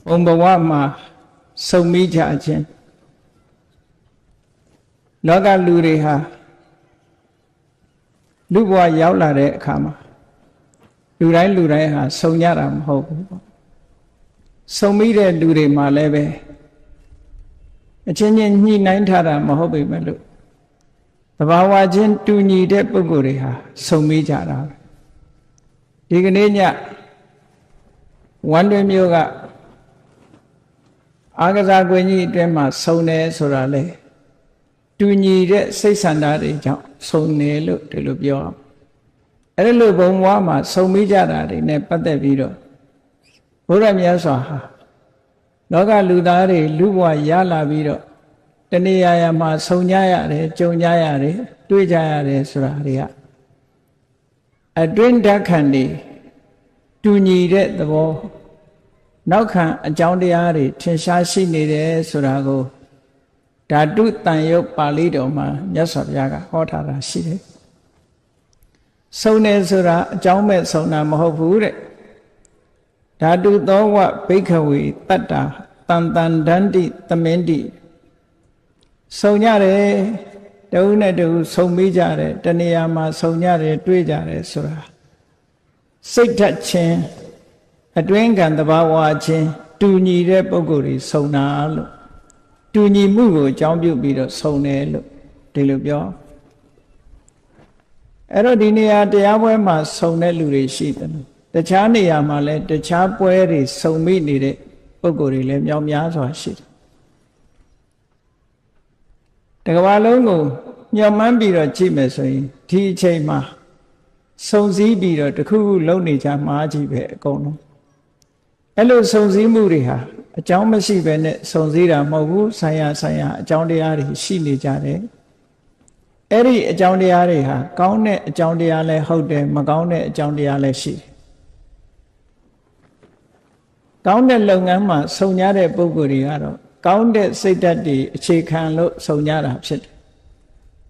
ဘုံဘဝမှာစုံမိကြခြင်းလောကလူတွေဟာလူဘဝရောက်လာတဲ့အခါမှာလူတိုင်းဟာစုံကြတာမဟုတ်ဘူးပေါ့စုံမိတဲ့လူတွေမှာလည်းပဲအချင်းချင်းညှိနှိုင်းထားတာမဟုတ်ပေမဲ့လို့သဘာဝချင်းတူညီတဲ့ပုဂ္ဂိုလ်တွေဟာစုံမိကြတာပဲဒီကနေ့ညဝမ်းတွင်မျိုးကအာကစားကွင်းကြီးအတွင်းမှာစုံတယ်ဆိုတာလေတူညီတဲ့စိတ်ဆန္ဒတွေကြောင့်စုံတယ်လို့ဒီလိုပြောအောင်အဲ့ဒီလိုဘုံဘဝမှာစုံမိကြတာတွေနဲ့ပတ်သက်ပြီးတော့ဘုရားမြတ်စွာဟာလောကလူသားတွေလူဘဝရလာပြီးတော့တဏှာရမှာစုံကြရတယ်ကြုံကြရတယ်တွေ့ကြရတယ်ဆိုတာတွေကအတွင်းဓာတ်ခန္တီတူညီတဲ့သဘောနောက်ခံအကြောင်းတရားတွေထင်ရှားရှိနေတယ်ဆိုတာကိုဓာတုတန်ယုတ်ပါဠိတော်မှာမြတ်စွာဘုရားကဟောထားတာရှိတယ်။စုံတယ်ဆိုတာအကြောင်းမဲ့စုံတာမဟုတ်ဘူးတဲ့။ဓာတုသောဝဘိက္ခဝေတတ္တာတန်တန်ဒန္တိသမင်တိစုံကြတယ်တဦးနဲ့တဦးစုံမိကြတယ်တဏှာမှာစုံကြတယ်တွေ့ကြတယ်ဆိုတာစိတ်ဓာတ်ချင်းအတွင်းကံတဘာဝချင်းတူညီတဲ့ပုဂ္ဂိုလ်တွေစုံတာလို့တူညီမှုကိုအကြောင်းပြုပြီးတော့စုံတယ်လို့ဒီလိုပြောအဲ့တော့ဒီနေရာတရားပွဲမှာစုံတဲ့လူတွေရှိတယ်တခြားနေရာမှာလည်းတခြားပွဲတွေစုံမိနေတဲ့ပုဂ္ဂိုလ်တွေလည်းမြောက်များစွာရှိတယ်တကဘာလုံးကိုညှော်မှန်းပြီးတော့ကြည့်မယ်ဆိုရင်ဒီအချိန်မှာစုံစည်းပြီးတော့တခုခုလုံနေကြမှားကြည့်ပဲအကုန်လုံးအဲ့လိုစုံစည်းမှုတွေဟာအကြောင်းမရှိဘဲနဲ့စုံစည်းတာမဟုတ်ဘူးဆိုင်ရာအကြောင်းတရားတွေရှိနေကြတယ်အဲ့ဒီအကြောင်းတရားတွေဟာကောင်းတဲ့အကြောင်းတရားလည်းဟုတ်တယ်မကောင်းတဲ့အကြောင်းတရားလည်းရှိတယ်ကောင်းတဲ့လုပ်ငန်းမှာစုံကြတဲ့ပုဂ္ဂိုလ်တွေကတော့ကောင်းတဲ့စိတ်ဓာတ်တွေအခြေခံလို့စုံကြတာဖြစ်တယ်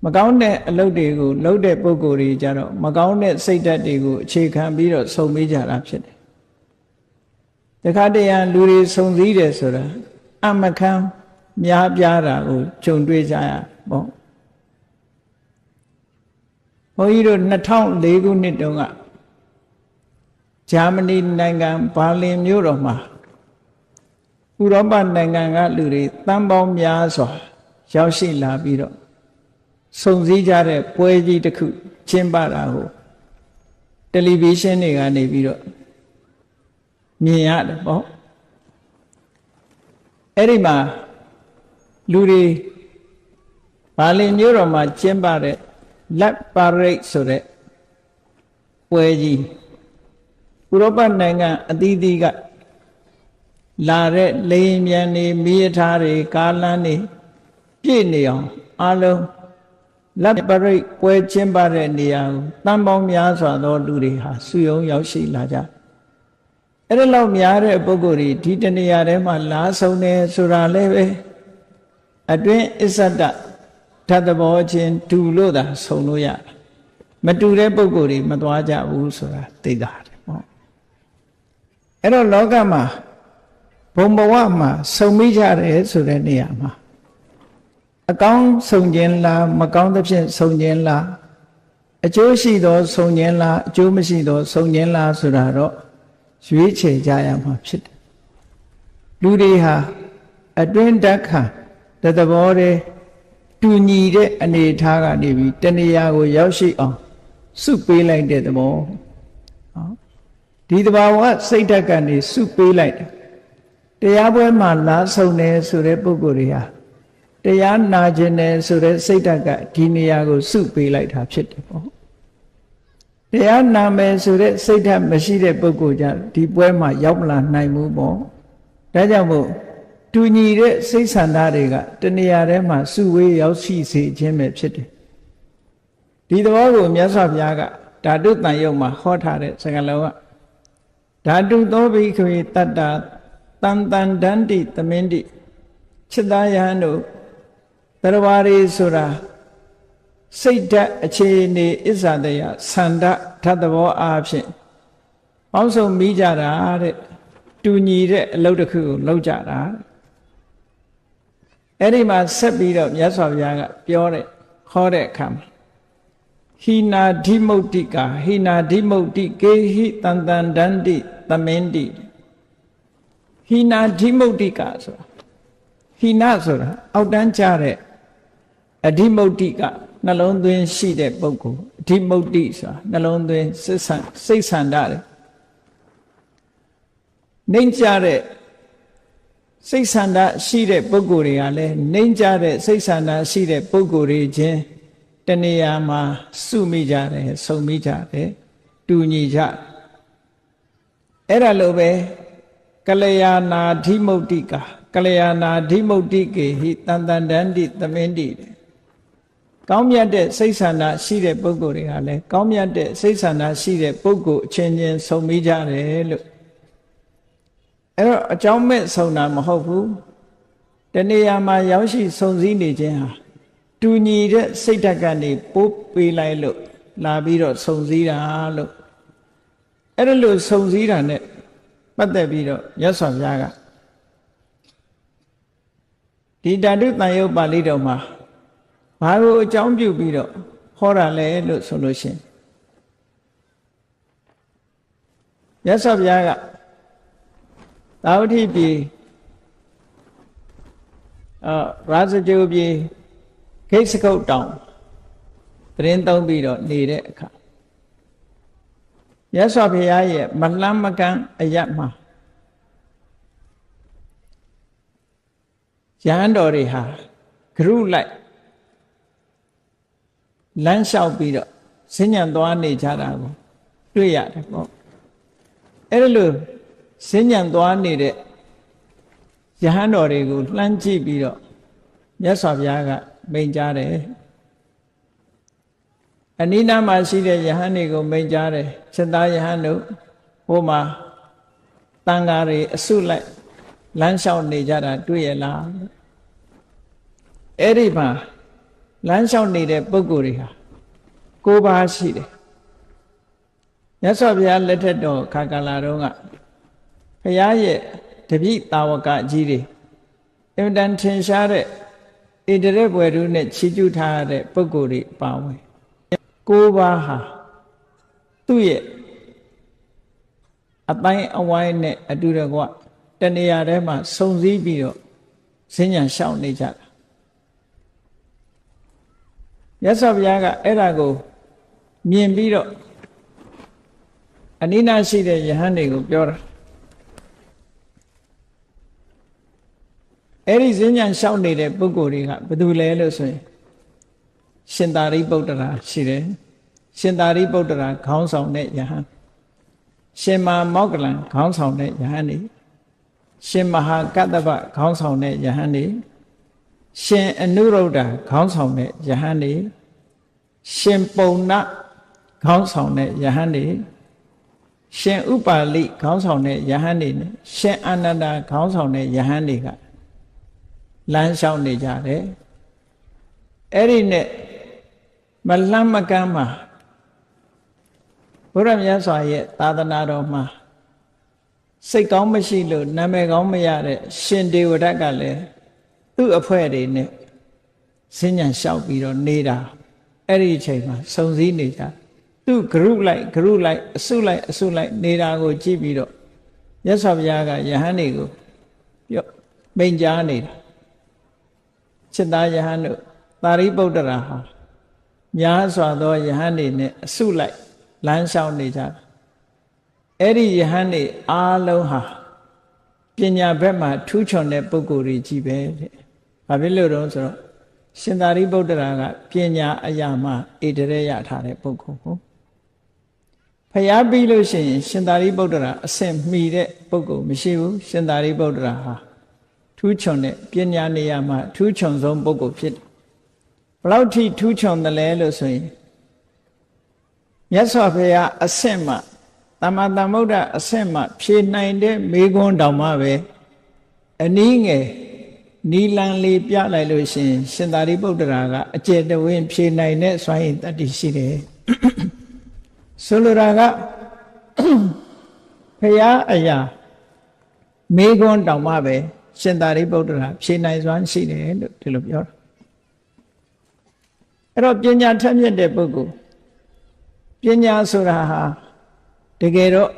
မကောင်းတဲ့အလုပ်တွေကိုလုပ်တဲ့ပုဂ္ဂိုလ်တွေကြတော့မကောင်းတဲ့စိတ်ဓာတ်တွေကိုအခြေခံပြီးတော့စုံမိကြတာဖြစ်တယ်တခါတည်းရန်လူတွေစုံစည်းတယ်ဆိုတာအမခံများပြားတာကိုကြုံတွေ့ကြရပေါ့ဘုန်းကြီးတို့2004ခုနှစ်တုန်းကဂျာမနီနိုင်ငံဘာလင်မြို့တော်မှာဥရောပနိုင်ငံကလူတွေတန်းပေါင်းများစွာရောက်ရှိလာပြီးတော့စုံစည်းကြတဲ့ပွဲကြီးတစ်ခုကျင်းပတာကိုတယ်လီဗီရှင်းတွေကနေပြီးတော့မြင်ရတယ်ပေါ့အဲ့ဒီမှာလူတွေဘာလင်မြို့တော်မှာကျင်းပတဲ့လက်ပါရိတ်ဆိုတဲ့ပွဲကြီးဥရောပနိုင်ငံအသီးသီးကလာတဲ့လေယာဉ်မြန်တွေမီးရထားတွေကားလမ်းတွေပြည့်နေအောင်အားလုံးလက်ပါရိတ်ပွဲကျင်းပတဲ့နေရာကိုတန်ပေါင်းများစွာသောလူတွေဟာစုယုံရောက်ရှိလာကြအဲ့ဒီလောက်များတဲ့ပုဂ္ဂိုလ်တွေဒီတနေရာထဲမှာလာဆုံးတယ်ဆိုတာလည်းပဲအတွင်းအစ္ဆဒဓာတ်သဘောချင်းတူလို့သာဆုံလို့ရမတူတဲ့ပုဂ္ဂိုလ်တွေမသွားကြဘူးဆိုတာသိတာတယ်ပေါ့အဲ့တော့လောကမှာဘုံဘဝမှာဆုံမိကြတယ်ဆိုတဲ့နေရာမှာအကောင်းဆုံခြင်းလားမကောင်းသဖြင့်ဆုံခြင်းလားအကျိုးရှိသောဆုံခြင်းလားအကျိုးမရှိသောဆုံခြင်းလားဆိုတာတော့ရွေးချယ်ကြရမှာဖြစ်တယ်လူတွေဟာအတွင်းဓာတ်ခံတသဘောတည်းတူညီတဲ့အနေအထားကနေပြီးတဏှာကိုရောက်ရှိအောင်စုပေးလိုက်တဲ့သဘောဒီသဘာဝစိတ်ဓာတ်ကနေစုပေးလိုက်တယ်တရားပွဲမှာလာဆုံးတယ်ဆိုတဲ့ပုဂ္ဂိုလ်တွေဟာတရားနာခြင်းတယ်ဆိုတဲ့စိတ်ဓာတ်ကဒီနေရာကိုစုပေးလိုက်တာဖြစ်တယ်ပေါ့တရားနာမယ်ဆိုတဲ့စိတ်ဓာတ်မရှိတဲ့ပုဂ္ဂိုလ်ကြဒီပွဲမှာရောက်မလာနိုင်ဘူးပေါ့ဒါကြောင့်မို့တူညီတဲ့စိတ်ဆန္ဒတွေကတဏှာထဲမှာစုဝေးရောက်ရှိစေခြင်းပဲဖြစ်တယ်ဒီသဘောကိုမြတ်စွာဘုရားကဓာတုတန်ယုတ်မှာဟောထားတဲ့စကားလုံးကဓာတုသောဘိက္ခဝေတတ္တာတန်တန်ဒန္တိသမင်တိจิตသားယဟန်တို့တရားတွေဆိုတာစိတ်ဓာတ်အခြေအနေအစ္ဆဒယဆန္ဒဓာတ်သဘောအားဖြင့်ပေါင်းစုံမိကြတာတဲ့ တူညီတဲ့အလုပ်တစ်ခုကိုလုပ်ကြတာအဲ့ဒီမှာဆက်ပြီးတော့မြတ်စွာဘုရားကပြောတဲ့ဟောတဲ့အခါမှာဟိနာဓိမုတ်တိကာဟိနာဓိမုတ်တိကေဟိတန်တန်ဒန္တိသမင်းတိဟိနာဓိမုတ်တိကာဆိုတာဟိနာဆိုတာအောက်တန်းကျတဲ့အဓိမုတ်တိကနှလုံးသွင်းရှိတဲ့ပုဂ္ဂိုလ်အဓိမုတ်တိဆိုတာနှလုံးသွင်းစိတ်ဆန္ဒတယ်နှိမ့်ကြတဲ့စိတ်ဆန္ဒရှိတဲ့ပုဂ္ဂိုလ်တွေကလည်းနှိမ့်ကြတဲ့စိတ်ဆန္ဒရှိတဲ့ပုဂ္ဂိုလ်တွေချင်းတဏှာမှာစုမိကြတယ်ဆုံမိကြတယ်တူညီကြအဲ့ဒါလိုပဲကလျာဏဓိမုတ်တိကကလျာဏဓိမုတ်တိကေဟိတန်တန်ဒန္တိသမင်းတိကောင်းမြတ်တဲ့စိတ်ဆန္ဒရှိတဲ့ပုဂ္ဂိုလ်တွေကလည်းကောင်းမြတ်တဲ့စိတ်ဆန္ဒရှိတဲ့ပုဂ္ဂိုလ်အချင်းချင်းဆုံမိကြတယ်လို့အဲ့တော့အကြောင်းမဲ့ဆုံတာမဟုတ်ဘူးတဏှာမှာရောက်ရှိဆုံစည်းနေခြင်းဟာတူညီတဲ့စိတ်ဓာတ်ကနေပို့ပေးလိုက်လို့လာပြီးတော့ဆုံစည်းတာလို့အဲ့ဒါလို့ဆုံစည်းတာ ਨੇ ပတ်သက်ပြီးတော့မြတ်စွာဘုရားကဒီဓာတုတန်ရုပ်ပါဠိတော်မှာဘာလို့အကြောင်းပြုပြီးတော့ဟောတာလဲလို့ဆိုလို့ရှိရင်မြတ်စွာဘုရားကသာဝတိပြည်ရာဇဂိုပြည်ဂိတ်စကုတ်တောင်တရင်သုံးပြီးတော့နေတဲ့အခါမြတ်စွာဘုရားရဲ့မလှမ်းမကမ်းအရပ်မှာရဟန်းတော်တွေဟာဂရုလိုက်လမ်းလျှောက်ပြီးတော့စဉ္ညာသွားနေကြတာကိုတွေ့ရတယ်ပေါ့အဲ့ဒါလို့စဉ္ညာသွားနေတဲ့ယဟန်တော်တွေကိုလှမ်းကြည့်ပြီးတော့မြတ်စွာဘုရားကမိန့်ကြားတယ်အနိနာမှာရှိတဲ့ယဟန်တွေကိုမိန့်ကြားတယ်ချက်သားယဟန်တို့ဟိုမှာတန်ဃာတွေအစုလိုက်လမ်းလျှောက်နေကြတာတွေ့ရလားအဲ့ဒီမှာလမ်းလျှောက်နေတဲ့ပုဂ္ဂိုလ်တွေဟာ9ပါးရှိတယ်မြတ်စွာဘုရားလက်ထက်တော်ခါကာလတုန်းကဘုရားရဲ့တပည့်တာဝကကြီးတွေအင်တန်ထင်ရှားတဲ့ဣတရက်ဘွယ်တို့နဲ့ချီးကျူးထားတဲ့ပုဂ္ဂိုလ်တွေပါဝင်9ပါးဟာသူ့ရဲ့အတိုင်းအဝိုင်းနဲ့အတူတကွတဏှာထဲမှာစုံစည်းပြီးတော့စဉ္ညာရှောင်နေကြတာမြတ်စွာဘုရားကအဲ့ဒါကိုမြင်ပြီးတော့အနိနာရှိတဲ့ယဟန်တွေကိုပြောတာအဲ့ဒီစဉ္ညာရှောင်နေတဲ့ပုဂ္ဂိုလ်တွေကဘယ်သူလဲလို့ဆိုရင်ရှင်သာရိပုတ္တရာရှိတယ်ရှင်သာရိပုတ္တရာခေါင်းဆောင်တဲ့ယဟန်ရှင်မမောက္ကလံခေါင်းဆောင်တဲ့ယဟန်နေရှင်မဟာကတ္တဗခေါင်းဆောင်တဲ့ယဟန်နေရှင်အနုရုဒ္ဓခေါင်းဆောင်တဲ့ယဟန်နေရှင်ပုံနခေါင်းဆောင်တဲ့ယဟန်နေရှင်ဥပါလိခေါင်းဆောင်တဲ့ယဟန်နေရှင်အာနန္ဒာခေါင်းဆောင်တဲ့ယဟန်တွေကလမ်းလျှောက်နေကြတယ်အဲ့ဒီနဲ့မလှမ်းမကမ်းမှာဘုရားမြတ်စွာရဲ့သာသနာတော်မှာစိတ်ကောင်းမရှိလို့နာမည်ကောင်းမရတဲ့ရှင်ဒေဝဒတ်ကလည်းသူ့အဖွဲ့တွေနဲ့စဉ္ညာလျှောက်ပြီးတော့နေတာအဲ့ဒီအချိန်မှာစုံစည်းနေကြသူ့ဂရုလိုက်အစုလိုက်နေတာကိုကြည့်ပြီးတော့မြတ်စွာဘုရားကယဟန်တွေကိုပြောမိန့်ကြားနေတာจิตသားယဟန်တို့သာရိပုတ္တရာဟာများစွာသောယဟန်တွေနဲ့အစုလိုက်လမ်းလျှောက်နေကြတာအဲ့ဒီယဟန်တွေအားလုံးဟာပညာဘက်မှာထူးချွန်တဲ့ပုဂ္ဂိုလ်တွေကြီးပဲတဲ့။ဘာဖြစ်လို့တော့ဆိုတော့ရှင်သာရိပုတ္တရာကပညာအရာမှာဣတရေရထားတဲ့ပုဂ္ဂိုလ်ကိုဖျားပြီးလို့ရှိရင်ရှင်သာရိပုတ္တရာအဆင့်မှီတဲ့ပုဂ္ဂိုလ်မရှိဘူးရှင်သာရိပုတ္တရာဟာထူးချွန်တဲ့ပညာနေရာမှာထူးချွန်ဆုံးပုဂ္ဂိုလ်ဖြစ်တယ်။ဘလောက်ထိထူးချွန်တယ်လဲလို့ဆိုရင်မြတ်စွာဘုရားအဆင့်မှသမ္မာသမ္ဗုဒ္ဓအဆင့်မှဖြေနိုင်တဲ့မေခွန်းတောင်မှပဲအနည်းငယ်နီလန်လေးပြလိုက်လို့ရှိရင်ရှင်သာရိပုတ္တရာကအကျယ်တဝင်းဖြေနိုင်တဲ့စွမ်းရည်တတ္တိရှိတယ်ဆိုလိုတာကဘုရားအရာ မေခွန်းတောင်မှပဲရှင်သာရိပုတ္တရာဖြေနိုင်စွမ်းရှိတယ်လို့ဒီလိုပြောတာအဲ့တော့ပညာထက်မြက်တဲ့ပုဂ္ဂိုလ်ပညာဆိုတာဟာတကယ်တော့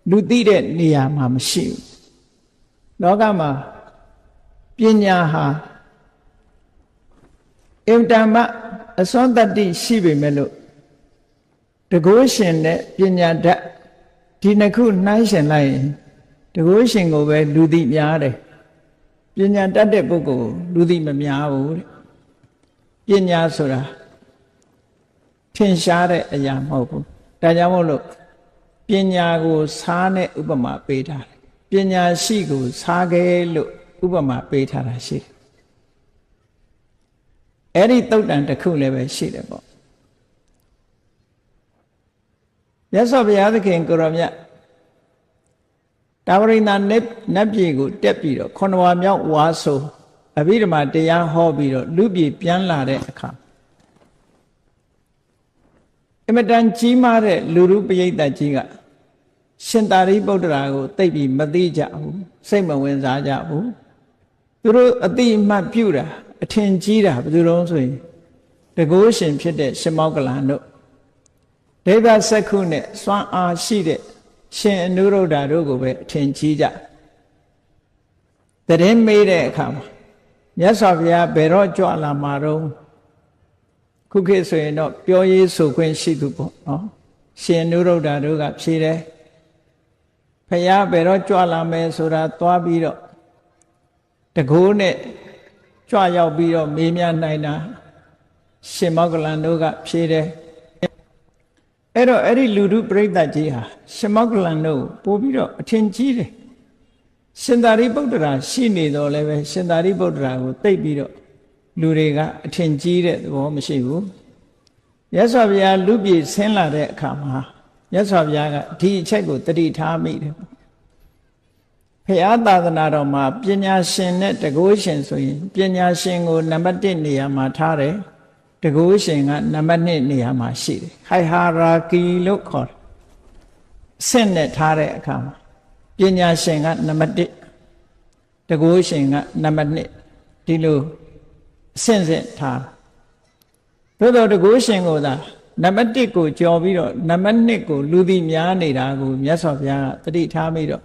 လူသိတဲ့နေရာမှာမရှိဘူးလောကမှာပညာဟာအင်တမအစွမ်းတတ္တိရှိပေမဲ့လို့တကုရှင်နဲ့ပညာတတ်ဒီနှစ်ခုနှိုင်းယှဉ်လိုက်ရင်တကုရှင်ကိုပဲလူသိများတယ်ပညာတတ်တဲ့ပုဂ္ဂိုလ်လူသိမများဘူးတဲ့ပညာဆိုတာထင်ရှားတဲ့အရာမဟုတ်ဘူးဒါကြောင့်မို့လို့ပညာကိုစားနဲ့ဥပမာပေးထားတယ်ပညာရှိကိုစားခဲ့လို့ဥပမာပေးထားတာရှိတယ်အဲ့ဒီတုတ်တန်တစ်ခုလည်းပဲရှိတယ်ပေါ့မြတ်စွာဘုရားသခင်ကိုရောမြတ်တာဝရိန္ဒနတ်ပြည်ကိုတက်ပြီးတော့ခொနဝါမြောက်ဝါဆိုအဘိဓမ္မာတရားဟောပြီးတော့လူပြည်ပြန်လာတဲ့အခါအမတန်ကြီးမားတဲ့လူရုပရိသတ်ကြီးကရှင်သာရိပုတ္တရာကိုသိပြီးမသိကြဘူးစိတ်မဝင်စားကြဘူးသူတို့အတိအမှတ်ပြုတာအထင်ကြီးတာဘယ်သူတုံးဆိုရင်တကုရှင်ဖြစ်တဲ့ရှင်မောက္ကလန်တို့ဒေဝစက္ခုနဲ့စွမ်းအားရှိတဲ့ရှင်အနုရုဒ္ဓတို့ကိုပဲအထင်ကြီးကြတရင်မေးတဲ့အခါမှာမြတ်စွာဘုရားဘယ်တော့ကြွလာမှာတော့ခုခေတ်ဆိုရင်တော့ပြောရေးဆိုခွင့်ရှိသူပေါ့နော်ရှင်အနုရုဒ္ဓတို့ကဖြေတယ်ဘုရားဘယ်တော့ကြွလာမယ်ဆိုတာသွားပြီးတော့တကိုးနဲ့ကြွရောက်ပြီးတော့မေးမြန်းနိုင်တာရှင်မောက္ကလန်တို့ကဖြေတယ်အဲ့တော့အဲ့ဒီလူထုပရိသတ်ကြီးဟာရှင်မောက္ကလန်တို့ပို့ပြီးတော့အထင်ကြီးတယ်ရှင်သာရိပုတ္တရာရှိနေတော့လည်းပဲရှင်သာရိပုတ္တရာကိုသိပြီးတော့လူတွေကအထင်ကြီးတဲ့သဘောမရှိဘူးမြတ်စွာဘုရားလူပြည်ဆင်းလာတဲ့အခါမှာမြတ်စွာဘုရားကဒီအချက်ကိုတတိထားမိတယ်ဘုရားသာသနာတော်မှာပညာရှင်နဲ့တကုရှင်ဆိုရင်ပညာရှင်ကိုနံပါတ်1နေရာမှာထားတယ်တကုရှင်ကနံပါတ်2နေရာမှာရှိတယ်ဟိုင်ဟာရာကီလို့ခေါ်တယ်အဆင့်နဲ့ထားတဲ့အခါမှာပညာရှင်ကနံပါတ်1တကုရှင်ကနံပါတ်2ဒီလိုအဆင့်ဆင့်ထားသို့တော်တကုရှင်ကိုသာနံပါတ်1ကိုကြော်ပြီးတော့နံပါတ်2ကိုလူသိများနေတာကိုမြတ်စွာဘုရားကတတိထားပြီးတော့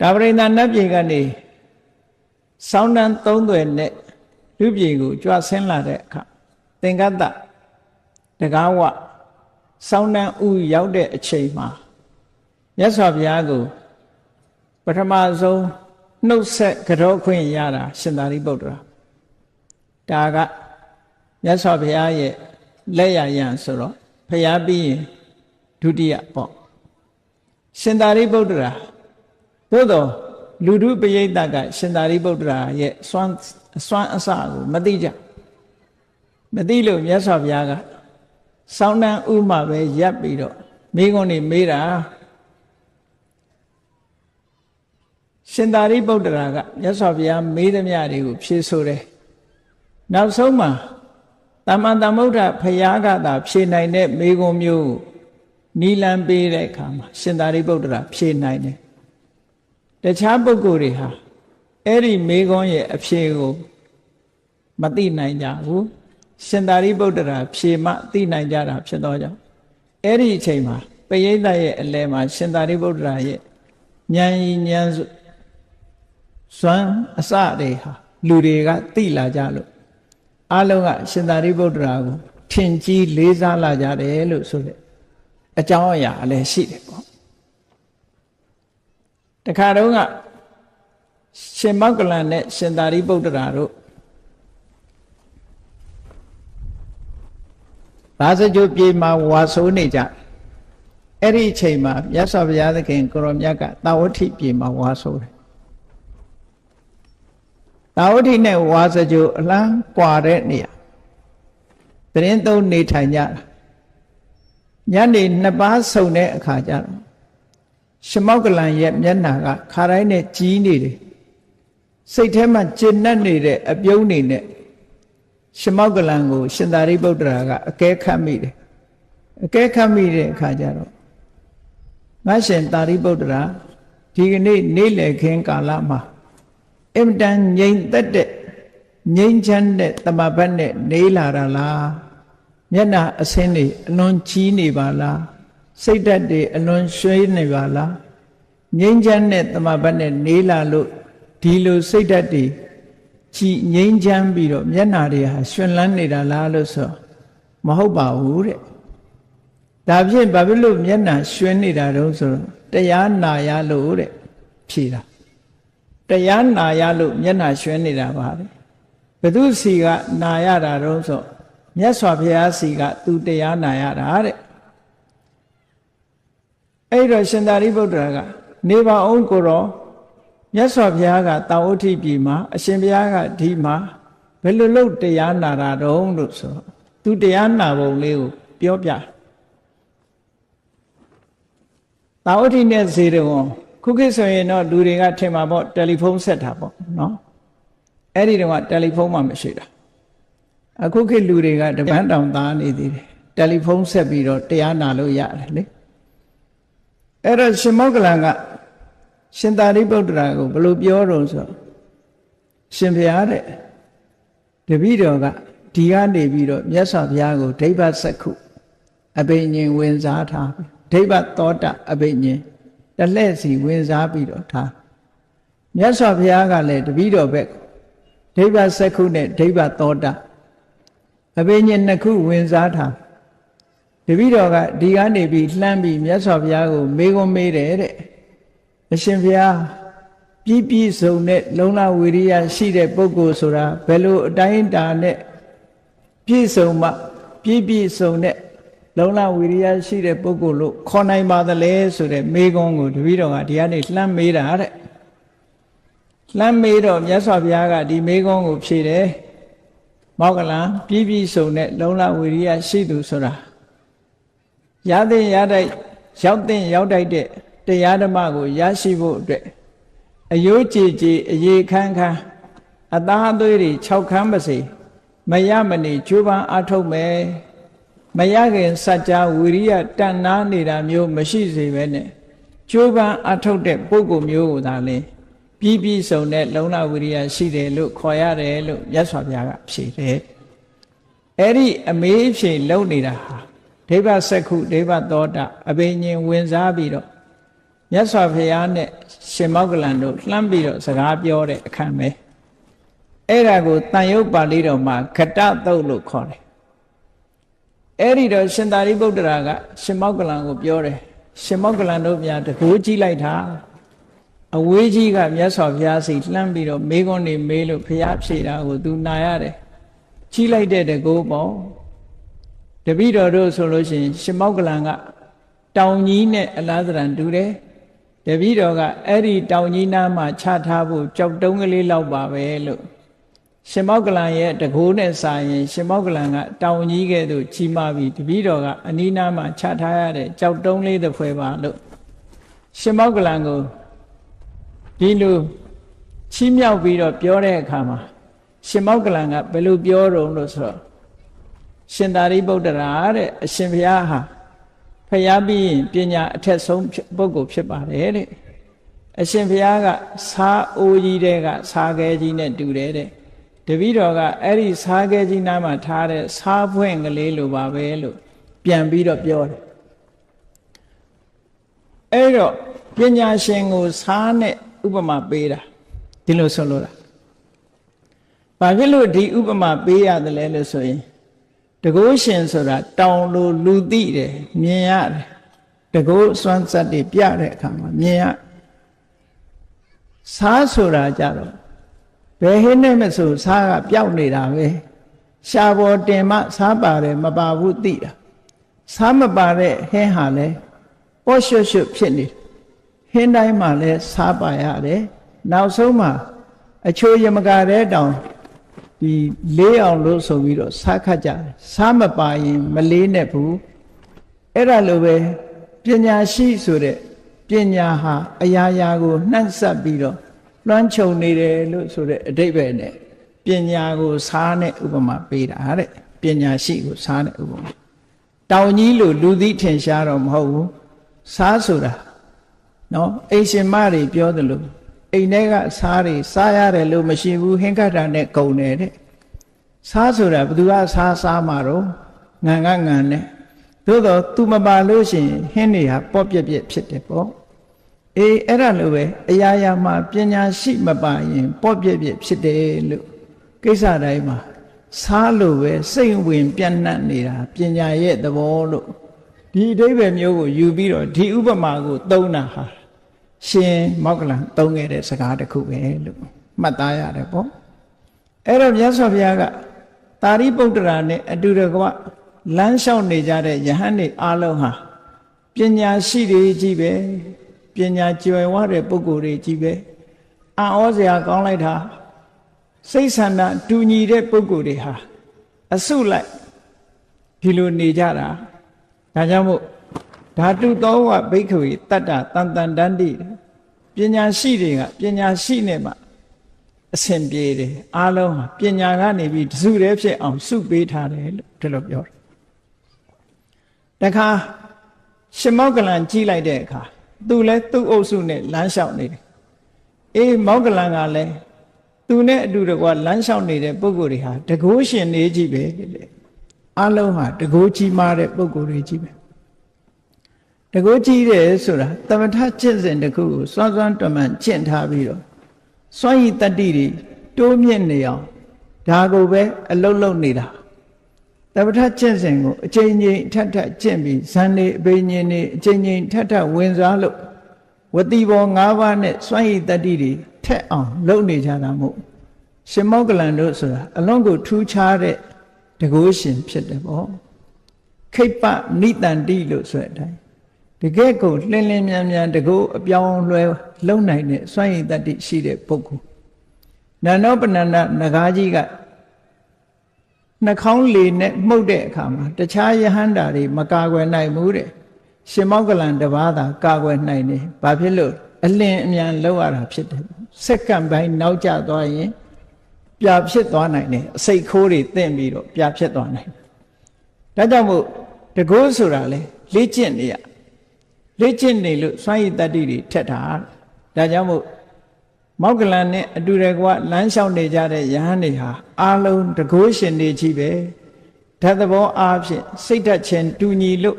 တာဝရိန္ဒနတ်ပြည်ကနေဆောင်းတန်း3သွယ်နဲ့လူပြည်ကိုကြွဆင်းလာတဲ့အခါသင်္ကတ္တတကားဝဆောင်းတန်းဥရောက်တဲ့အချိန်မှာမြတ်စွာဘုရားကိုပထမဆုံးနှုတ်ဆက်ကြောခွင့်ရတာရှင်သာရိပုတ္တရာဒါကမြတ်စွာဘုရားရဲ့လက်ရရန်ဆိုတော့ဘုရားပြီးရင်ဒုတိယပေါ့ရှင်သာရိပုတ္တရာသို့တော့လူထုပရိသတ်ကရှင်သာရိပုတ္တရာရဲ့အစွမ်းအစကိုမသိကြမသိလို့မြတ်စွာဘုရားကစောင်းတန်းဥမှာပဲရပ်ပြီးတော့မိဂုံးနေမေးတာရှင်သာရိပုတ္တရာကမြတ်စွာဘုရားမေးသမျှတွေကိုဖြေဆိုတယ်နောက်ဆုံးမှာသမ္မာသမ္ဗုဒ္ဓဘုရားကသာဖြေနိုင်တဲ့မိဂုံးမျိုးနီလံပေးတဲ့အခါမှာရှင်သာရိပုတ္တရာဖြေနိုင်တယ်တခြားပုဂ္ဂိုလ်တွေဟာအဲ့ဒီမိဂုံးရဲ့အဖြေကိုမသိနိုင်ကြဘူးရှင်သာရိပုတ္တရာဖြေမှသိနိုင်ကြတာဖြစ်သောကြောင့်အဲ့ဒီအချိန်မှာပရိသတ်ရဲ့အလယ်မှာရှင်သာရိပုတ္တရာရဲ့ဉာဏ်ရည်ဉာဏ်စွမ်းအစတွေဟာလူတွေကသိလာကြလို့အလုံးကရှင်သာရိပုတ္တရာကိုထင်ကြီးလေးစားလာကြတယ်လို့ဆိုတဲ့အကြောင်းအရာလည်းရှိတယ်ပေါ့တခါတော့ကရှင်မောက္ကလန်နဲ့ရှင်သာရိပုတ္တရာတို့ဘာစကြိုပြေမှာဝါဆိုးနေကြအဲ့ဒီအချိန်မှာမြတ်စွာဘုရားသခင်ကိုရောမြတ်ကတာဝတိပြေမှာဝါဆိုးတယ်တာဝတိနဲ့ဝါစကြိုအလန်းကွာတဲ့နေရာသတင်းသုံးနေထိုင်ကြတာညနေ2ပါးဆုံတဲ့အခါကျတော့ရှင်မောက္ကလန်ရဲ့မျက်နှာကခါတိုင်းနဲ့ကြီးနေတယ်စိတ်ထဲမှာကျဉ်တ်နေတဲ့အပြုံးနေနဲ့ရှင်မောက္ကလန်ကိုရှင်သာရိပုတ္တရာကအကဲခတ်မိတယ်အကဲခတ်မိတဲ့အခါကျတော့ ငါရှင်သာရိပုတ္တရာဒီကနေ့နေ့လည်ခင်းကာလမှာအင်တန်ငြိမ်သက်တဲ့ငြိမ်းချမ်းတဲ့တမဘတ်နဲ့နေလာတာလားမျက်နှာအဆင်းတွေအလွန်ကြီးနေပါလားစိတ်ဓာတ်တွေအလွန်ရွှေနေပါလားငြိမ်းချမ်းတဲ့တမဘတ်နဲ့နေလာလို့ဒီလိုစိတ်ဓာတ်တွေကြီးငြိမ်းချမ်းပြီးတော့မျက်နှာတွေဟာရွှင်လန်းနေတာလားလို့ဆိုမဟုတ်ပါဘူးတဲ့ဒါဖြင့်ဘာဖြစ်လို့မျက်နှာရွှင်နေတာတုံးဆိုတော့တရားနာရလို့တဲ့ဖြေတာတရားနာရလို့မျက်နှာရွှင်နေတာပါလေဘယ်သူစီကနာရတာတုံးဆိုမြတ်စွာဘုရားစီကသူတရားနာရတာတဲ့အဲ့တော့ရှင်သာရိပုတ္တရာကနေပါအောင်ကိုရောမြတ်စွာဘုရားကတာဝဋ္ဌိပြည်မှာအရှင်ဘုရားကဒီမှာဘယ်လိုလုပ်တရားနာတာတုံးလို့ဆိုသူတရားနာပုံလေးကိုပြောပြတာဝဋ္ဌိနဲ့ဇေရဝံခုခေတ်ဆိုရင်တော့လူတွေကထင်မှာပေါ့တယ်လီဖုန်းဆက်တာပေါ့နော်အဲ့ဒီတော့တယ်လီဖုန်းမှမရှိတာအခုခေတ်လူတွေကတပန်းတောင်သားနေသေးတယ်တယ်လီဖုန်းဆက်ပြီးတော့တရားနာလို့ရတယ်လေအဲ့တော့ရှင်မောဂလန်ကရှင်သာရိပုတ္တရာကိုဘယ်လိုပြောတော့ဆိုရှင်ဘုရားတဲ့တပည့်တော်ကဒီကနေပြီးတော့မြတ်စွာဘုရားကိုဒိဗ္ဗစက္ခုအဘိညာဉ်ဝင်စားထားပြီဒိဗ္ဗသောတအဘိညာဉ်တလှည့်စီဝင်စားပြီးတော့ထားမြတ်စွာဘုရားကလည်းတပည့်တော်ဘက်ဒိဗ္ဗစက္ခုနဲ့ဒိဗ္ဗသောတအဘိညာဉ်နှစ်ခုဝင်စားထားတပည့်တော်ကဒီကနေပြီးလှမ်းပြီးမြတ်စွာဘုရားကိုမေးခွန်းမေးတယ်တဲ့အရှင်ဘုရားပြည့်ပြည့်စုံတဲ့လုံလဝိရိယရှိတဲ့ပုဂ္ဂိုလ်ဆိုတာဘယ်လိုအတိုင်းအတာနဲ့ပြည့်စုံမှပြည့်ပြည့်စုံတဲ့လုံလဝိရိယရှိတဲ့ပုဂ္ဂိုလ်လို့ခေါ်နိုင်ပါသလဲဆိုတဲ့မေးခွန်းကိုတပည့်တော်ကဒီကနေလှမ်းမေးတာတဲ့လှမ်းမေးတော့မြတ်စွာဘုရားကဒီမေးခွန်းကိုဖြေတယ်မောဂလန်ပြည့်ပြည့်စုံတဲ့လုံလဝိရိယရှိသူဆိုတာရတဲ့ရတိုက်ရောက်တဲ့ရောက်တိုက်တဲ့တရားဓမ္မကိုရရှိဖို့အတွက်အယိုးကြည်ကြည်အရေးခမ်းခမ်းအသားအသွေးတွေ6ခမ်းပါစေမရမနေကြိုးပမ်းအားထုတ်မယ်မရခင်စัจ जा ဝိရိယတန်နာနေတာမျိုးမရှိစေပဲနဲ့ကြိုးပမ်းအားထုတ်တဲ့ပုဂ္ဂိုလ်မျိုးကိုသာလေပြည့်ပြည့်စုံတဲ့လုံလဝိရိယရှိတယ်လို့ခေါ်ရတယ်လို့မြတ်စွာဘုရားကဖြေတယ်အဲ့ဒီအမေးဖြေလုံနေတာဟာဒိဗ္ဗစက္ခုဒိဗ္ဗသောတအဘိညာဉ်ဝင်စားပြီးတော့မြတ်စွာဘုရားနဲ့ရှင်မောဂလန်တို့လှမ်းပြီးတော့စကားပြောတဲ့အခန်းပဲအဲ့ဒါကိုတန်ရုပ်ပါဠိတော်မှာခတသုတ်လို့ခေါ်တယ်အဲ့ဒီတော့ရှင်သာရိပုတ္တရာကရှင်မောဂလန်ကိုပြောတယ်ရှင်မောဂလန်တို့များတကိုးကြည့်လိုက်တာအဝေးကြီးကမြတ်စွာဘုရားစီလှမ်းပြီးတော့မေးခွန်းနေမေးလို့ဘုရားဖြေတာကိုသူနာရတယ်ကြီးလိုက်တဲ့တကိုးပေါ့တပည့်တော်တို့ဆိုလို့ရှိရင်ရှင်မောဂလန်ကတောင်ကြီးနဲ့အလားသဏ္ဍာန်တူတယ်တပည့်တော်ကအဲ့ဒီတောင်ကြီးနားမှာချထားဖို့ကြောက်တုံးကလေးလောက်ပါပဲလို့ရှင်မောဂလန်ရဲ့တကိုးနဲ့စာရင်ရှင်မောဂလန်ကတောင်ကြီးကဲ့သို့ကြီးမားပြီးတပည့်တော်ကအနီးနားမှာချထားရတဲ့ကြောက်တုံးလေးတစ်ဖွဲပါလို့ရှင်မောဂလန်ကိုဒီလိုချီးမြှောက်ပြီးတော့ပြောတဲ့အခါမှာရှင်မောဂလန်ကဘယ်လိုပြောတုံးလို့ဆိုတော့ရှင်သာရိပုတ္တရာတဲ့အရှင်ဘုရားဟာဖျားပြီးရင်ပညာအထက်ဆုံးပုဂ္ဂိုလ်ဖြစ်ပါတယ်တဲ့အရှင်ဘုရားကစားအိုးကြီးတဲ့ကစားခဲကြီးနဲ့တူတယ်တဲ့တပည့်တော်ကအဲ့ဒီစားခဲကြီးနားမှာထားတဲ့စားဖွင့်ကလေးလိုပါပဲလို့ပြန်ပြီးတော့ပြောတယ်အဲ့တော့ပညာရှင်ကိုစားနဲ့ဥပမာပေးတာဒီလိုဆိုလို့လားဘာဖြစ်လို့ဒီဥပမာပေးရတယ်လဲလို့ဆိုရင်တကိုးရှင်ဆိုတာတောင်လိုလူသိတယ်မြင်ရတယ်တကိုးစွမ်းစက်တွေပြတဲ့အခါမှာမြင်ရစားဆိုတာကြတော့ဘယ်ဟင်းနဲ့မဆိုစားကပျောက်နေတာပဲရှားပေါ်တင်မှစားပါတယ်မပါဘူးသိတာစားမပါတဲ့ဟင်းဟာလဲပေါ့ရွှွတ်ရွှွတ်ဖြစ်နေဟင်းတိုင်းမှာလဲစားပါရတယ်နောက်ဆုံးမှာအချိုရမကတဲ့တောင်ဒီလေးအောင်လို့ဆိုပြီးတော့စားခတ်ကြတယ်စားမပါရင်မလေးနဲ့ဘူးအဲ့ဒါလိုပဲပညာရှိဆိုတဲ့ပညာဟာအရာရာကိုနှံ့ဆက်ပြီးတော့လွှမ်းခြုံနေတယ်လို့ဆိုတဲ့အဓိပ္ပာယ်နဲ့ပညာကိုစားနဲ့ဥပမာပေးတာတဲ့ပညာရှိကိုစားနဲ့ဥပမာတောင်ကြီးလို့လူသိထင်ရှားတော့မဟုတ်ဘူးစားဆိုတာ နော်အိမ်ရှင်မတွေပြောတယ်လို့အိမ်ထဲကစားတွေစားရတယ်လို့မရှိဘူးဟင်းခတ်တာနဲ့ကုန်တယ်တဲ့စားဆိုတာဘယ်သူကစားမှာတော့ငံကငံနဲ့သို့တော့သူမပါလို့ရှိရင်ဟင်းတွေဟာပေါ့ပြက်ပြက်ဖြစ်တယ်ပေါ့အေးအဲ့ဒါလိုပဲအရာရာမှာပညာရှိမပါရင်ပေါ့ပြက်ပြက်ဖြစ်တယ်လို့ကိစ္စတိုင်းမှာစားလို့ပဲစိတ်ဝင်ပြန့်နှံ့နေတာပညာရဲ့သဘောလို့ဒီအဓိပ္ပာယ်မျိုးကိုယူပြီးတော့ဒီဥပမာကိုသုံးတာဟာရှင်မောက္ကလန်သုံးခဲ့တဲ့စကားတစ်ခုပဲလို့မှတ်သားရတယ်ပေါ့အဲ့တော့မြတ်စွာဘုရားကသာရိပုတ္တရာနဲ့အတူတကွလမ်းလျှောက်နေကြတဲ့ယဟန်တွေအားလုံးဟာပညာရှိတွေကြီးပဲပညာကျွယ်ဝတဲ့ပုဂ္ဂိုလ်တွေကြီးပဲအံ့ဩစရာကောင်းလိုက်တာစိတ်ဆန္ဒတူညီတဲ့ပုဂ္ဂိုလ်တွေဟာအစုလိုက်ဒီလိုနေကြတာဒါကြောင့်မို့ဓာတုသောဝဘိက္ခဝေတတ္တတန်တန်တန္တိပညာရှိတွေကပညာရှိနေမှအစဉ်ပြေတယ်အားလုံးဟာပညာကနေပြီးတစုတည်းဖြစ်အောင်စုပေးထားတယ်လို့ဒီလိုပြောတယ်တခါရှင်မောက္ကလန်ကြီးလိုက်တဲ့အခါသူလည်းသူ့အုပ်စုနဲ့လမ်းလျှောက်နေတယ်အေးမောက္ကလန်ကလည်းသူနဲ့အတူတကွလမ်းလျှောက်နေတဲ့ပုဂ္ဂိုလ်တွေဟာတကိုးရှင်နေကြီးပဲလေအားလုံးဟာတကိုးကြီးမားတဲ့ပုဂ္ဂိုလ်တွေကြီးပဲတကိုးကြီးတယ်ဆိုတာသမထကျင့်စဉ်တစ်ခုကိုစွမ်းစွမ်းတမန်ကျင့်ထားပြီးတော့စွမ်းရည်တတ္တိတွေတိုးမြင့်နေအောင်ဒါကိုပဲအလုံးလုံးနေတာသမထကျင့်စဉ်ကိုအချိန်ချင်းထပ်ထပ်ကျင့်ပြီးဇန်နေအပိညင်နေအချိန်ချင်းထပ်ထပ်ဝင်စားလို့ဝတိဘော၅ပါးနဲ့စွမ်းရည်တတ္တိတွေထက်အောင်လုပ်နေကြတာမို့ရှင်မောက္ကလန်တို့ဆိုတာအလုံးကိုထူးခြားတဲ့တကိုးရှင်ဖြစ်တယ်ပေါ့ခိပ္ပနိတန္တိလို့ဆိုတဲ့အတိုင်းတကယ့်ကိုလင်းလင်းမြန်မြန်တကိုးအပြောင်းလွှဲလုံနိုင်တဲ့စွမ်းရည်တတ္တိရှိတဲ့ပုဂ္ဂိုလ်နန္ဒောပနန္ဒနဂါးကြီးကနှာခေါင်းလေနဲ့မှုတ်တဲ့အခါမှာတခြားယဟန္တာတွေမကာကွယ်နိုင်ဘူးတဲ့ရှင်မောက္ကလန်တပါးသာကာကွယ်နိုင်တယ်ဘာဖြစ်လို့အလင်းအမြန်လောက်ရတာဖြစ်တယ်စက္ကန့်ပိုင်းနောက်ကျသွားရင်ပြဖြစ်သွားနိုင်တယ်အစိတ်ခိုးတွေတင့်ပြီးတော့ပြဖြစ်သွားနိုင်တယ်ဒါကြောင့်မို့တကိုးဆိုတာလေလေ့ကျင့်နေရလေ့ကျင့်နေလို့စွမ်းရည်တတ္တိတွေထက်တာဒါကြောင့်မို့မောက္ကလန်နဲ့အတူတကွလမ်းလျှောက်နေကြတဲ့ယဟန်တွေဟာအားလုံးတကိုးရှင်တွေကြီးပဲဓာတ်သဘောအားဖြင့်စိတ်ဓာတ်ချင်းတူညီလို့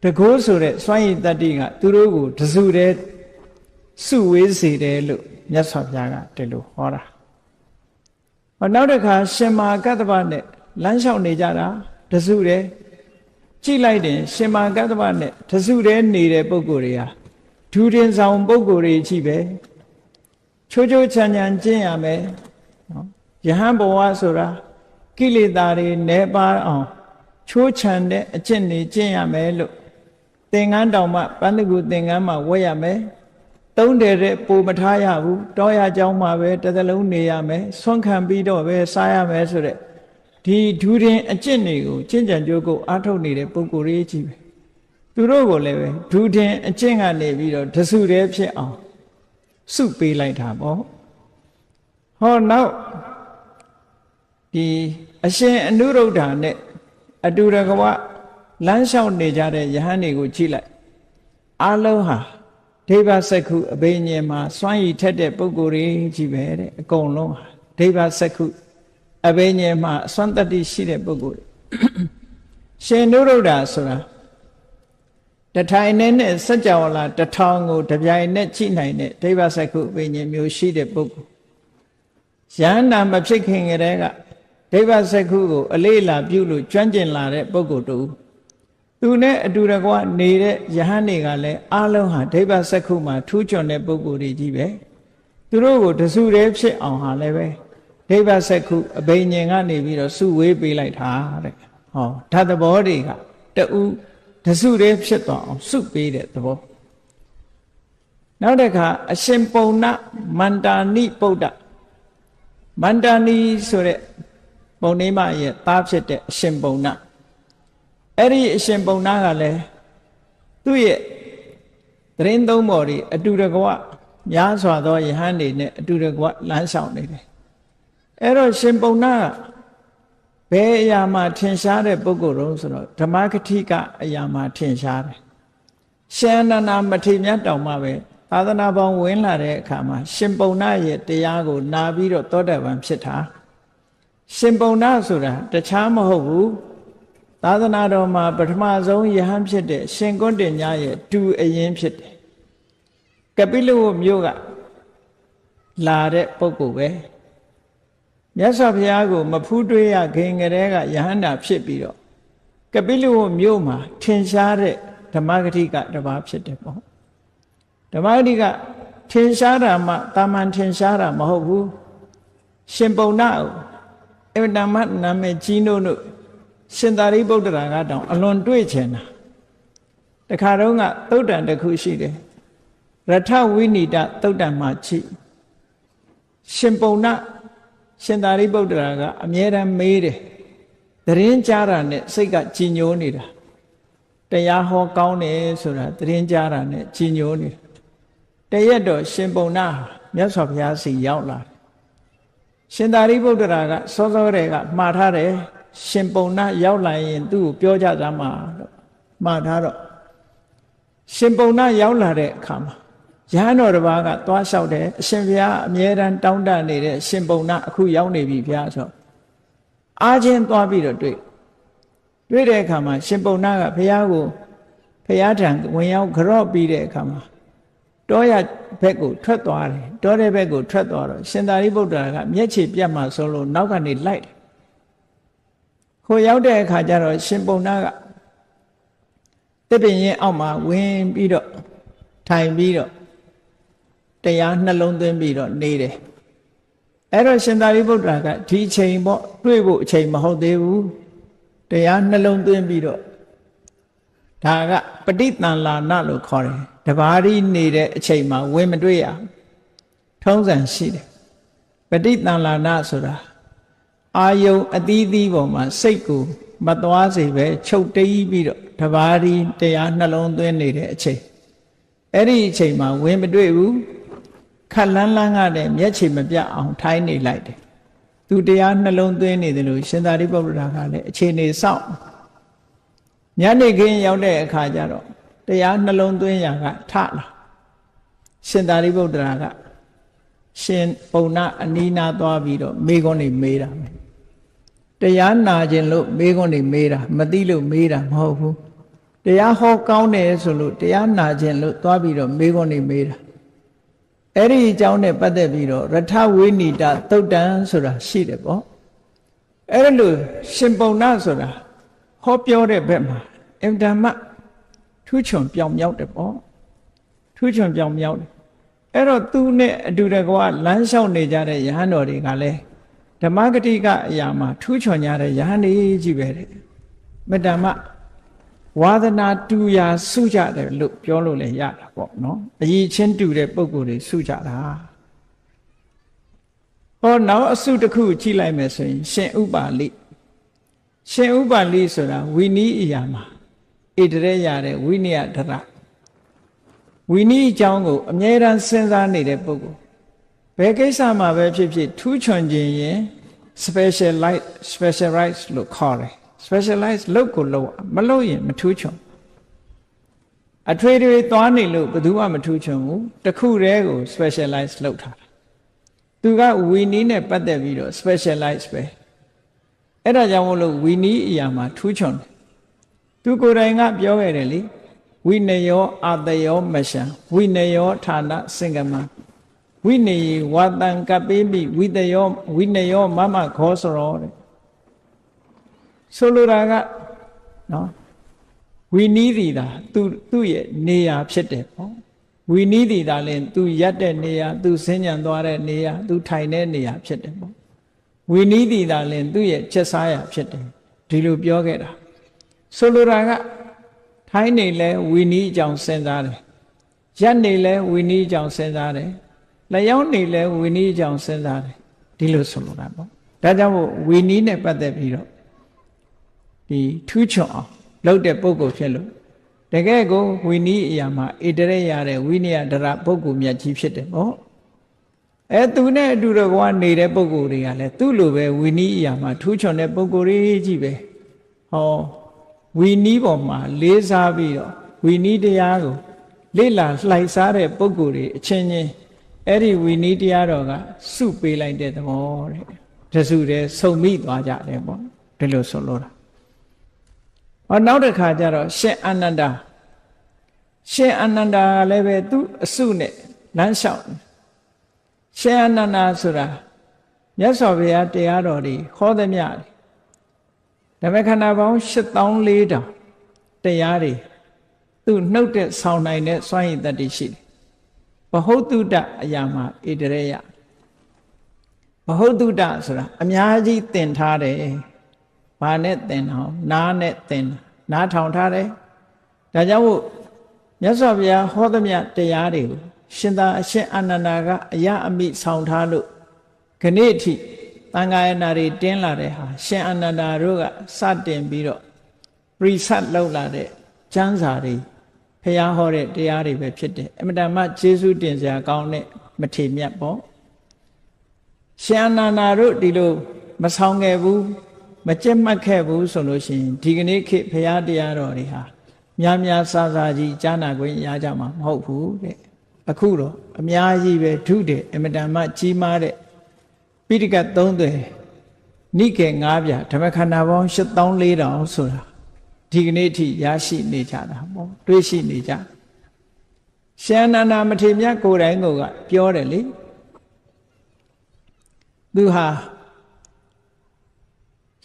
တကိုးဆိုတဲ့စွမ်းရည်တတ္တိကသူတို့ကိုတစုတည်းစုဝေးစေတယ်လို့မြတ်စွာဘုရားကဒီလိုဟောတာဟောနောက်တစ်ခါရှင်မာကတ္တဗနဲ့လမ်းလျှောက်နေကြတာတစုတည်းကြည့်လိုက်တယ်ရှင်မာကတ္တဗနဲ့တစုတည်းနေတဲ့ပုဂ္ဂိုလ်တွေဟာဒူတင်ဆောင်ပုဂ္ဂိုလ်တွေကြီးပဲချိုးချိုးချမ်းချမ်းကျင့်ရမယ်နော်ယဟန်ဘဝဆိုတာကိလေသာတွေနည်းပါးအောင်ချိုးချမ်းတဲ့အကျင့်တွေကျင့်ရမယ်လို့သင်္ကန်းတောင်မှပန္နကုသင်္ကန်းမှာဝတ်ရမယ်သုံးတယ်တဲ့ပိုမထားရဘူးတောရเจ้าမှာပဲတစ်သလုံးနေရမယ်ဆွမ်းခံပြီးတော့ပဲစားရမယ်ဆိုတဲ့ဒီဒူရင်အကျင့်တွေကိုကျင့်ကြံကြိုးကိုအားထုတ်နေတဲ့ပုဂ္ဂိုလ်တွေကြီးပဲသူတို့ကိုလည်းပဲဒူရင်အကျင့်ကနေပြီးတော့တဆူတည်းဖြစ်အောင်စုပေးလိုက်တာပေါ့ဟောနောက်ဒီအရှင်အနုရုဒ္ဓနဲ့အတူတကွလမ်းလျှောက်နေကြတဲ့ယဟန်တွေကိုကြည့်လိုက်အလုံးဟာဒိဗ္ဗစက္ခုအဘိညာဉ်မှာစွမ်းရည်ထက်တဲ့ပုဂ္ဂိုလ်တွေကြီးပဲတဲ့အကုန်လုံးဟာဒိဗ္ဗစက္ခုအဘိညာဉ်မှာအစွမ်းတတ္တိရှိတဲ့ပုဂ္ဂိုလ်ရှင်နုရုဒ္ဓဆိုတာတထိုင်နဲ့စัจ java လာတစ်ထောင်ကိုတပြိုင်နဲ့ကြည့်နိုင်တဲ့ဒိဗ္ဗစက္ခုအဘိညာဉ်မျိုးရှိတဲ့ပုဂ္ဂိုလ်ယန္တာမဖြစ်ခင်ကတည်းကဒိဗ္ဗစက္ခုကိုအလေးလာပြုလို့ကျွမ်းကျင်လာတဲ့ပုဂ္ဂိုလ်တူသူနဲ့အတူတကွနေတဲ့ယဟန်တွေကလည်းအလုံးဟာဒိဗ္ဗစက္ခုမှာထူးချွန်တဲ့ပုဂ္ဂိုလ်တွေကြီးပဲသူတို့ကိုတစုတည်းဖြစ်အောင်ဟာလည်းပဲဒိဗ္ဗစက္ခုအဘိညာဉ်ကနေပြီးတော့စုဝေးပေးလိုက်တာတဲ့ဟောဓာတ်သဘောတွေကတူတစုတည်းဖြစ်သွားအောင်စုပေးတဲ့သဘောနောက်တစ်ခါအရှင်ပုံနာမန္တာနိပုဒ္ဒမန္တာနိဆိုတဲ့ပုံနေမရဲ့သားဖြစ်တဲ့အရှင်ပုံနာအဲ့ဒီအရှင်ပုံနာကလည်းသူ့ရဲ့သရင်သုံးပေါ်တွေအတူတကွများစွာသောယဟန်တွေနဲ့အတူတကွလမ်းဆောင်နေတယ်အဲ့တော့ရှင်ပုံနာကဘယ်အရာမှာထင်ရှားတဲ့ပုဂ္ဂိုလ်တုံးဆိုတော့ဓမ္မကတိကအရာမှာထင်ရှားတယ် ရှင်အနန္ဒမထေရမြတ်တောင်မှပဲသာသနာပေါင်းဝင်လာတဲ့အခါမှာရှင်ပုံနာရဲ့တရားကိုနာပြီးတော့သောတာပန်ဖြစ်တာရှင်ပုံနာဆိုတာတခြားမဟုတ်ဘူးသာသနာတော်မှာပထမဆုံးယဟန်ဖြစ်တဲ့ရှင်ကွန်းတင်ညရဲ့တူအရင်ဖြစ်တယ်ကပိလဝမြို့ကလာတဲ့ပုဂ္ဂိုလ်ပဲမြတ်စွာဘုရားကိုမဖူးတွေးရခင်ကလေးကယဟန္တာဖြစ်ပြီးတော့ကပိလဝမြို့မှာထင်ရှားတဲ့ဓမ္မဂတိကတပါးဖြစ်တယ်ပေါ့ဓမ္မဂတိကထင်ရှားတာမှတာမန်ထင်ရှားတာမဟုတ်ဘူးရှင်ပုံနာကိုအဝတ္တမနာမည်ကြီးနို့ရှင်သာရိပုတ္တရာကတောင်အလွန်တွေ့ချင်တာတခါတော့ကသုတ်တန်တစ်ခုရှိတယ်ရထဝိနိတသုတ်တန်မှာချိရှင်ပုံနာရှင်သာရိပုတ္တရာကအမြဲတမ်းမေးတယ်သတင်းကြားတာနဲ့စိတ်ကကြည်ညိုနေတာတရားဟောကောင်းတယ်ဆိုတာသတင်းကြားတာနဲ့ကြည်ညိုနေတာတရက်တော့ရှင်ပုံနာမြတ်စွာဘုရားစီရောက်လာရှင်သာရိပုတ္တရာကစောစောတည်းကမှားထားတယ်ရှင်ပုံနာရောက်လာရင်သူ့ကိုပြောကြသမှာလို့မှားထားတော့ရှင်ပုံနာရောက်လာတဲ့အခါမှာရဟန်းတော်တစ်ပါးကသွားလျှောက်တယ်အရှင်ဘုရားအမြဲတမ်းတောင်းတနေတဲ့ရှင်ပုံနာအခုရောက်နေပြီဘုရားဆိုအားချင်းသွားပြီးတော့တွေ့တဲ့အခါမှာရှင်ပုံနာကဘုရားကိုဘုရားထံဝင်ရောက်ကြော့ပြီးတဲ့အခါမှာတောရဘက်ကိုထွက်သွားတယ်တောတဲ့ဘက်ကိုထွက်သွားတော့ရှင်သာရိပုတ္တရာကမျက်ခြေပြတ်မှဆိုလို့နောက်ကနေလိုက်တယ်ခိုရောက်တဲ့အခါကျတော့ရှင်ပုံနာကတစ်ပင်ရင်အောက်မှာဝင်ပြီးတော့ထိုင်ပြီးတော့တရားနှလုံးသွင်းပြီးတော့နေတယ်အဲ့တော့ရှင်သာရိပုတ္တရာကဒီအချိန်ပေါ့တွေ့ဖို့အချိန်မဟုတ်သေးဘူးတရားနှလုံးသွင်းပြီးတော့ဒါကပဋိသင်္လာနလို့ခေါ်တယ်တဘာရီနေတဲ့အချိန်မှာဝင်မတွေ့ရထုံးစံရှိတယ်ပဋိသင်္လာနဆိုတာအာယုံအသီးသီးပေါ်မှာစိတ်ကိုမသွားစေပဲချုပ်တိပ်ပြီးတော့တဘာရီတရားနှလုံးသွင်းနေတဲ့အချိန်အဲ့ဒီအချိန်မှာဝင်မတွေ့ဘူးခက်လန်းလန်းကတဲ့မျက်ခြေမပြတ်အောင်ထိုင်းနေလိုက်တယ်သူတရားနှလုံးသွင်းနေတယ်လို့ရှင်သာရိပုတ္တရာကလည်းအခြေအနေစောင့်ညနေခင်းရောက်တဲ့အခါကျတော့တရားနှလုံးသွင်းရာကထလာရှင်သာရိပုတ္တရာကရှင်ပုံနာအနီးနားသွားပြီးတော့မေးခွန်းတွေမေးတာပဲတရားနာခြင်းလို့မေးခွန်းတွေမေးတာမသိလို့မေးတာမဟုတ်ဘူးတရားဟောကောင်းတယ်ဆိုလို့တရားနာခြင်းလို့သွားပြီးတော့မေးခွန်းတွေမေးတာအဲ့ဒီအကြောင်းနဲ့ပတ်သက်ပြီးတော့ရထဝိနိတသုတ်တံဆိုတာရှိတယ်ပေါ့အဲ့ဒါလို့ရှင်ပုံနာဆိုတာဟောပြောတဲ့ဘက်မှာအင်တမထူးချွန်ပြောင်မြောက်တယ်ပေါ့ထူးချွန်ပြောင်မြောက်တယ်အဲ့တော့သူနဲ့အတူတကွာလမ်းလျှောက်နေကြတဲ့ယဟန်တော်တွေကလည်းဓမ္မဂတိကအရာမှာထူးချွန်ကြတဲ့ယဟန်တွေကြီးပဲတဲ့မေတ္တာမဝါဒနာတူရာစုကြတယ်လို့ပြောလို့လည်းရတာပေါ့နော်အရေးချင်းတူတဲ့ပုံကိုယ်တွေစုကြတာဟောနောက်အစုတစ်ခုကြည့်လိုက်မယ်ဆိုရင်ရှင်ဥပါလိဆိုတာဝီနီးအရာမှာဣတရေရတဲ့ဝိနည်းဒရဝီနီးအကြောင်းကိုအမြဲတမ်းစဉ်းစားနေတဲ့ပုဂ္ဂိုလ်ဘယ်ကိစ္စမှာပဲဖြစ်ဖြစ်ထူးချွန်ခြင်းရင် specialize လို့ခေါ်တယ် specialize လုပ်ကိုလုပ်မလုပ်ရင်မထူးချွန်အထွေထွေသွားနေလို့ဘယ်သူမှမထူးချွန်ဘူးတခုတည်းကို specialize လုပ်ထားတာသူကဝီနီးနဲ့ပတ်သက်ပြီးတော့ specialize ပဲအဲ့ဒါကြောင့်မို့လို့ဝီနီးအရာမှာထူးချွန်တယ်သူကိုယ်တိုင်ကပြောခဲ့တယ်လေဝိနယောအာတယောမရှံဝိနယောဌာနစင်္ကမဝိနေဝါတံကပိမိဝိနယောမမခောစရောတဲ့ဆိုလိုတာကနော်ဝီနီးသည်တာသူ့ရဲ့နေရာဖြစ်တယ်ပေါ့ဝီနီးသည်တာလည်းသူရက်တဲ့နေရာသူဆင်းညံသွားတဲ့နေရာသူထိုင်တဲ့နေရာဖြစ်တယ်ပေါ့ဝီနီးသည်တာလည်းသူ့ရဲ့ချက်စားရာဖြစ်တယ်ဒီလိုပြောခဲ့တာဆိုလိုတာကထိုင်းနေလဲဝီနီးအကြောင်းစဉ်းစားတယ်ရက်နေလဲဝီနီးအကြောင်းစဉ်းစားတယ်လျှောင်းနေလဲဝီနီးအကြောင်းစဉ်းစားတယ်ဒီလိုဆိုလိုတာပေါ့ဒါကြောင့်မို့ဝီနီးနဲ့ပတ်သက်ပြီးတော့ဒီထူးချွန်အောင်လုပ်တဲ့ပုဂ္ဂိုလ်ဖြစ်လို့တကယ်ကိုဝီနီးအရာမှာဣတရေရတဲ့ဝိနည်းဒရပုဂ္ဂိုလ်မြတ်ကြီးဖြစ်တယ်ပေါ့သူနဲ့အတူတကွာနေတဲ့ပုဂ္ဂိုလ်တွေကလည်းသူ့လိုပဲဝီနီးအရာမှာထူးချွန်တဲ့ပုဂ္ဂိုလ်ကြီးပဲဟောဝီနီးပေါ်မှာလေးစားပြီးတော့ ဝီနီးတရားကိုလေ့လာလှိုက်စားတဲ့ပုဂ္ဂိုလ်တွေအချင်းချင်းအဲ့ဒီဝီနီးတရားတော်ကစုပေးလိုက်တဲ့သဘောတဲ့တစုတည်းစုံမိသွားကြတယ်ပေါ့ဒီလိုဆိုလို့တာဟောနောက်တစ်ခါကျတော့ရှင်အာနန္ဒာကလည်းပဲသူ့အစုနဲ့လမ်းလျှောက်ရှင်အာနန္ဒာဆိုတာမြတ်စွာဘုရားတရားတော်တွေဟောသမျှဓမ္မခန္ဓာပေါင်း8400တရားတွေသူနှုတ်တဲ့ဆောင်းနိုင်တဲ့စွမ်းရည်တတ္တိရှိတယ်ဘဟုတုတအရာမှာဣတရေယဘဟုတုတဆိုတာအများကြီးသင်ထားတယ်ဘာနဲ့သင်အောင်နားနဲ့သင်နားထောင်ထားတယ်ဒါကြောင့်မို့မြတ်စွာဘုရားဟောသမျှတရားတွေကိုရှင်သာအရှင်အာနန္ဒာကအယအမိဆောင်ထားလို့ခဏိအထိသံဃာယနာတွေတင်းလာတဲ့ဟာရှင်အာနန္ဒာတို့ကစတင်ပြီးတော့ research လုပ်လာတဲ့ကျမ်းစာတွေဖျားဟောတဲ့တရားတွေပဲဖြစ်တယ်အမတန်မှကျေးဇူးတင်စရာကောင်းတဲ့မထေမြတ်ပေါ့ရှင်အာနန္ဒာတို့ဒီလိုမဆောင်ခဲ့ဘူးမကြက်မှတ်ခဲ့ဘူးဆိုလို့ရှိရင်ဒီကနေ့ခေတ်ဖျားတရားတော်တွေဟာများများဆဆကြီးကြားနာခွင့်ရကြမှာမဟုတ်ဘူးတဲ့အခုတော့အများကြီးပဲထုတဲ့အမတန်မှကြီးမားတဲ့ပိဋကတ်3သွယ်နိကေ9ပြဓမ္မခန္ဓာပေါင်း8400ဆိုတာဒီကနေ့အထိရရှိနေကြတာပေါ့တွေ့ရှိနေကြရှင်အာနန္ဒာမထေရမြတ်ကိုယ်တိုင်ကပြောတယ်လေသူဟာ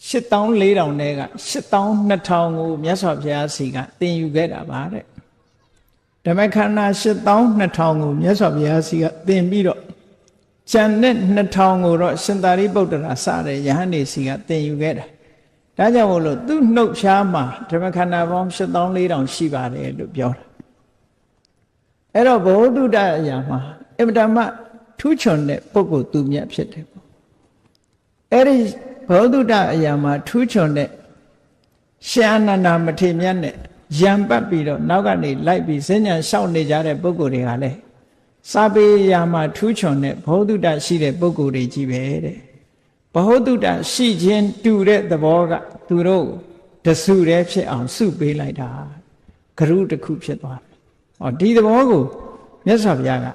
8400နဲ့က82,000ကိုမြတ်စွာဘုရားစီကသင်ယူခဲ့တာပါတဲ့ဓမ္မခန္ဓာ82,000ကိုမြတ်စွာဘုရားစီကသင်ပြီးတော့ကျန်တဲ့2000ကိုတော့ရှင်သာရိပုတ္တရာစတဲ့ယဟန်နေစီကသင်ယူခဲ့တာဒါကြောင့်မို့လို့သူ့နှုတ်ရှားမှာဓမ္မခန္ဓာပေါင်း8400ရှိပါတယ်လို့ပြောတာအဲ့တော့ဘဝတုဒ္ဒအရာမှာအမတမထူးချွန်တဲ့ပုဂ္ဂိုလ်သူမြတ်ဖြစ်တယ်ပေါ့အဲ့ဒီဘဝတုဒ္ဒအရာမှာထူးချွန်တဲ့ရှင်အာနန္ဒာမထေရမြတ်နဲ့ရံပတ်ပြီးတော့နောက်ကနေလိုက်ပြီးစဉ္ညာလျှောက်နေကြတဲ့ပုဂ္ဂိုလ်တွေကလည်းစာပေရာမှာထူးချွန်တဲ့ဘဝတုဒ္ဒရှိတဲ့ပုဂ္ဂိုလ်တွေကြီးပဲတဲ့ဘဟုတုတရှိခြင်းတူတဲ့သဘောကသူတို့တစုတည်းဖြစ်အောင်စုပေးလိုက်တာဂရုတစ်ခုဖြစ်သွားတယ်။ဟောဒီသဘောကိုမြတ်စွာဘုရားက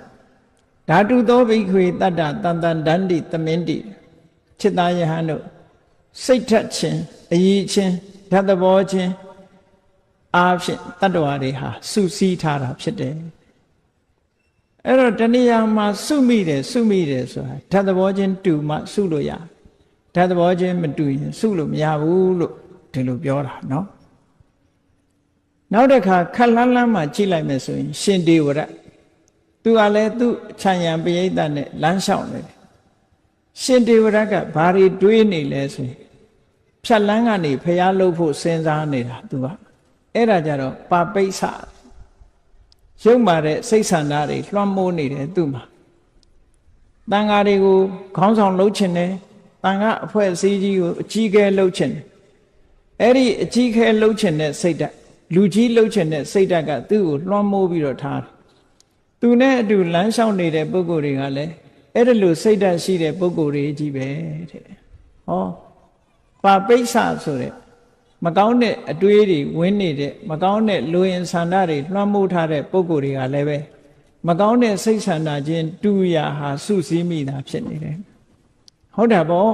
ဓာတုသောဘိက္ခွေတတ္တတန်တန်ဒန္တိသမင်းတိจิตသားယဟန်တို့စိတ်ထက်ခြင်းအယီခြင်းဓာတ်သဘောခြင်းအားဖြင့်တတ္တဝါတွေဟာစုစည်းထားတာဖြစ်တယ်။အဲ့တော့တဏှာမှာစုမိတယ်ဆိုတာဓာတ်သဘောချင်းတူမှစုလို့ရဓာတ်သဘောချင်းမတူရင်စုလို့မရဘူးလို့ဒီလိုပြောတာเนาะနောက်တစ်ခါခက်လန်းလန်းမှကြည့်လိုက်မယ်ဆိုရင်ရှင်ဒေဝရသူကလည်းသူ့ခြံရံပရိသတ်နဲ့လမ်းလျှောက်နေတယ်ရှင်ဒေဝရကဘာတွေတွေးနေလဲဆိုရင်ဖြတ်လန်းကနေဖျားလုပ်ဖို့စဉ်းစားနေတာသူကအဲ့ဒါကြတော့ပါပိဿရုပ်မာတဲ့စိတ်ဆန္ဒတွေလွှမ်းမိုးနေတယ်သူ့မှာတန်ဃာတွေကိုခေါင်းဆောင်လုပ်ချင်တယ်တန်ဃာအဖွဲ့အစည်းကြီးကိုအကြီးအကဲလုပ်ချင်တယ်အဲ့ဒီအကြီးအကဲလုပ်ချင်တဲ့စိတ်ဓာတ်လူကြီးလုပ်ချင်တဲ့စိတ်ဓာတ်ကသူ့ကိုလွှမ်းမိုးပြီးတော့ထားတယ်သူနဲ့အတူလမ်းလျှောက်နေတဲ့ပုဂ္ဂိုလ်တွေကလည်းအဲ့ဒီလိုစိတ်ဓာတ်ရှိတဲ့ပုဂ္ဂိုလ်တွေကြီးပဲတဲ့ဟောပါပိဿဆိုတဲ့မကောင်းတဲ့အတွေးတွေဝင်နေတဲ့မကောင်းတဲ့လူရင်ဆန္ဒတွေလွှမ်းမိုးထားတဲ့ပုဂ္ဂိုလ်တွေကလည်းပဲမကောင်းတဲ့စိတ်ဆန္ဒချင်းတူရာဟာစုစည်းမိတာဖြစ်နေတယ်ဟုတ်တာပေါ့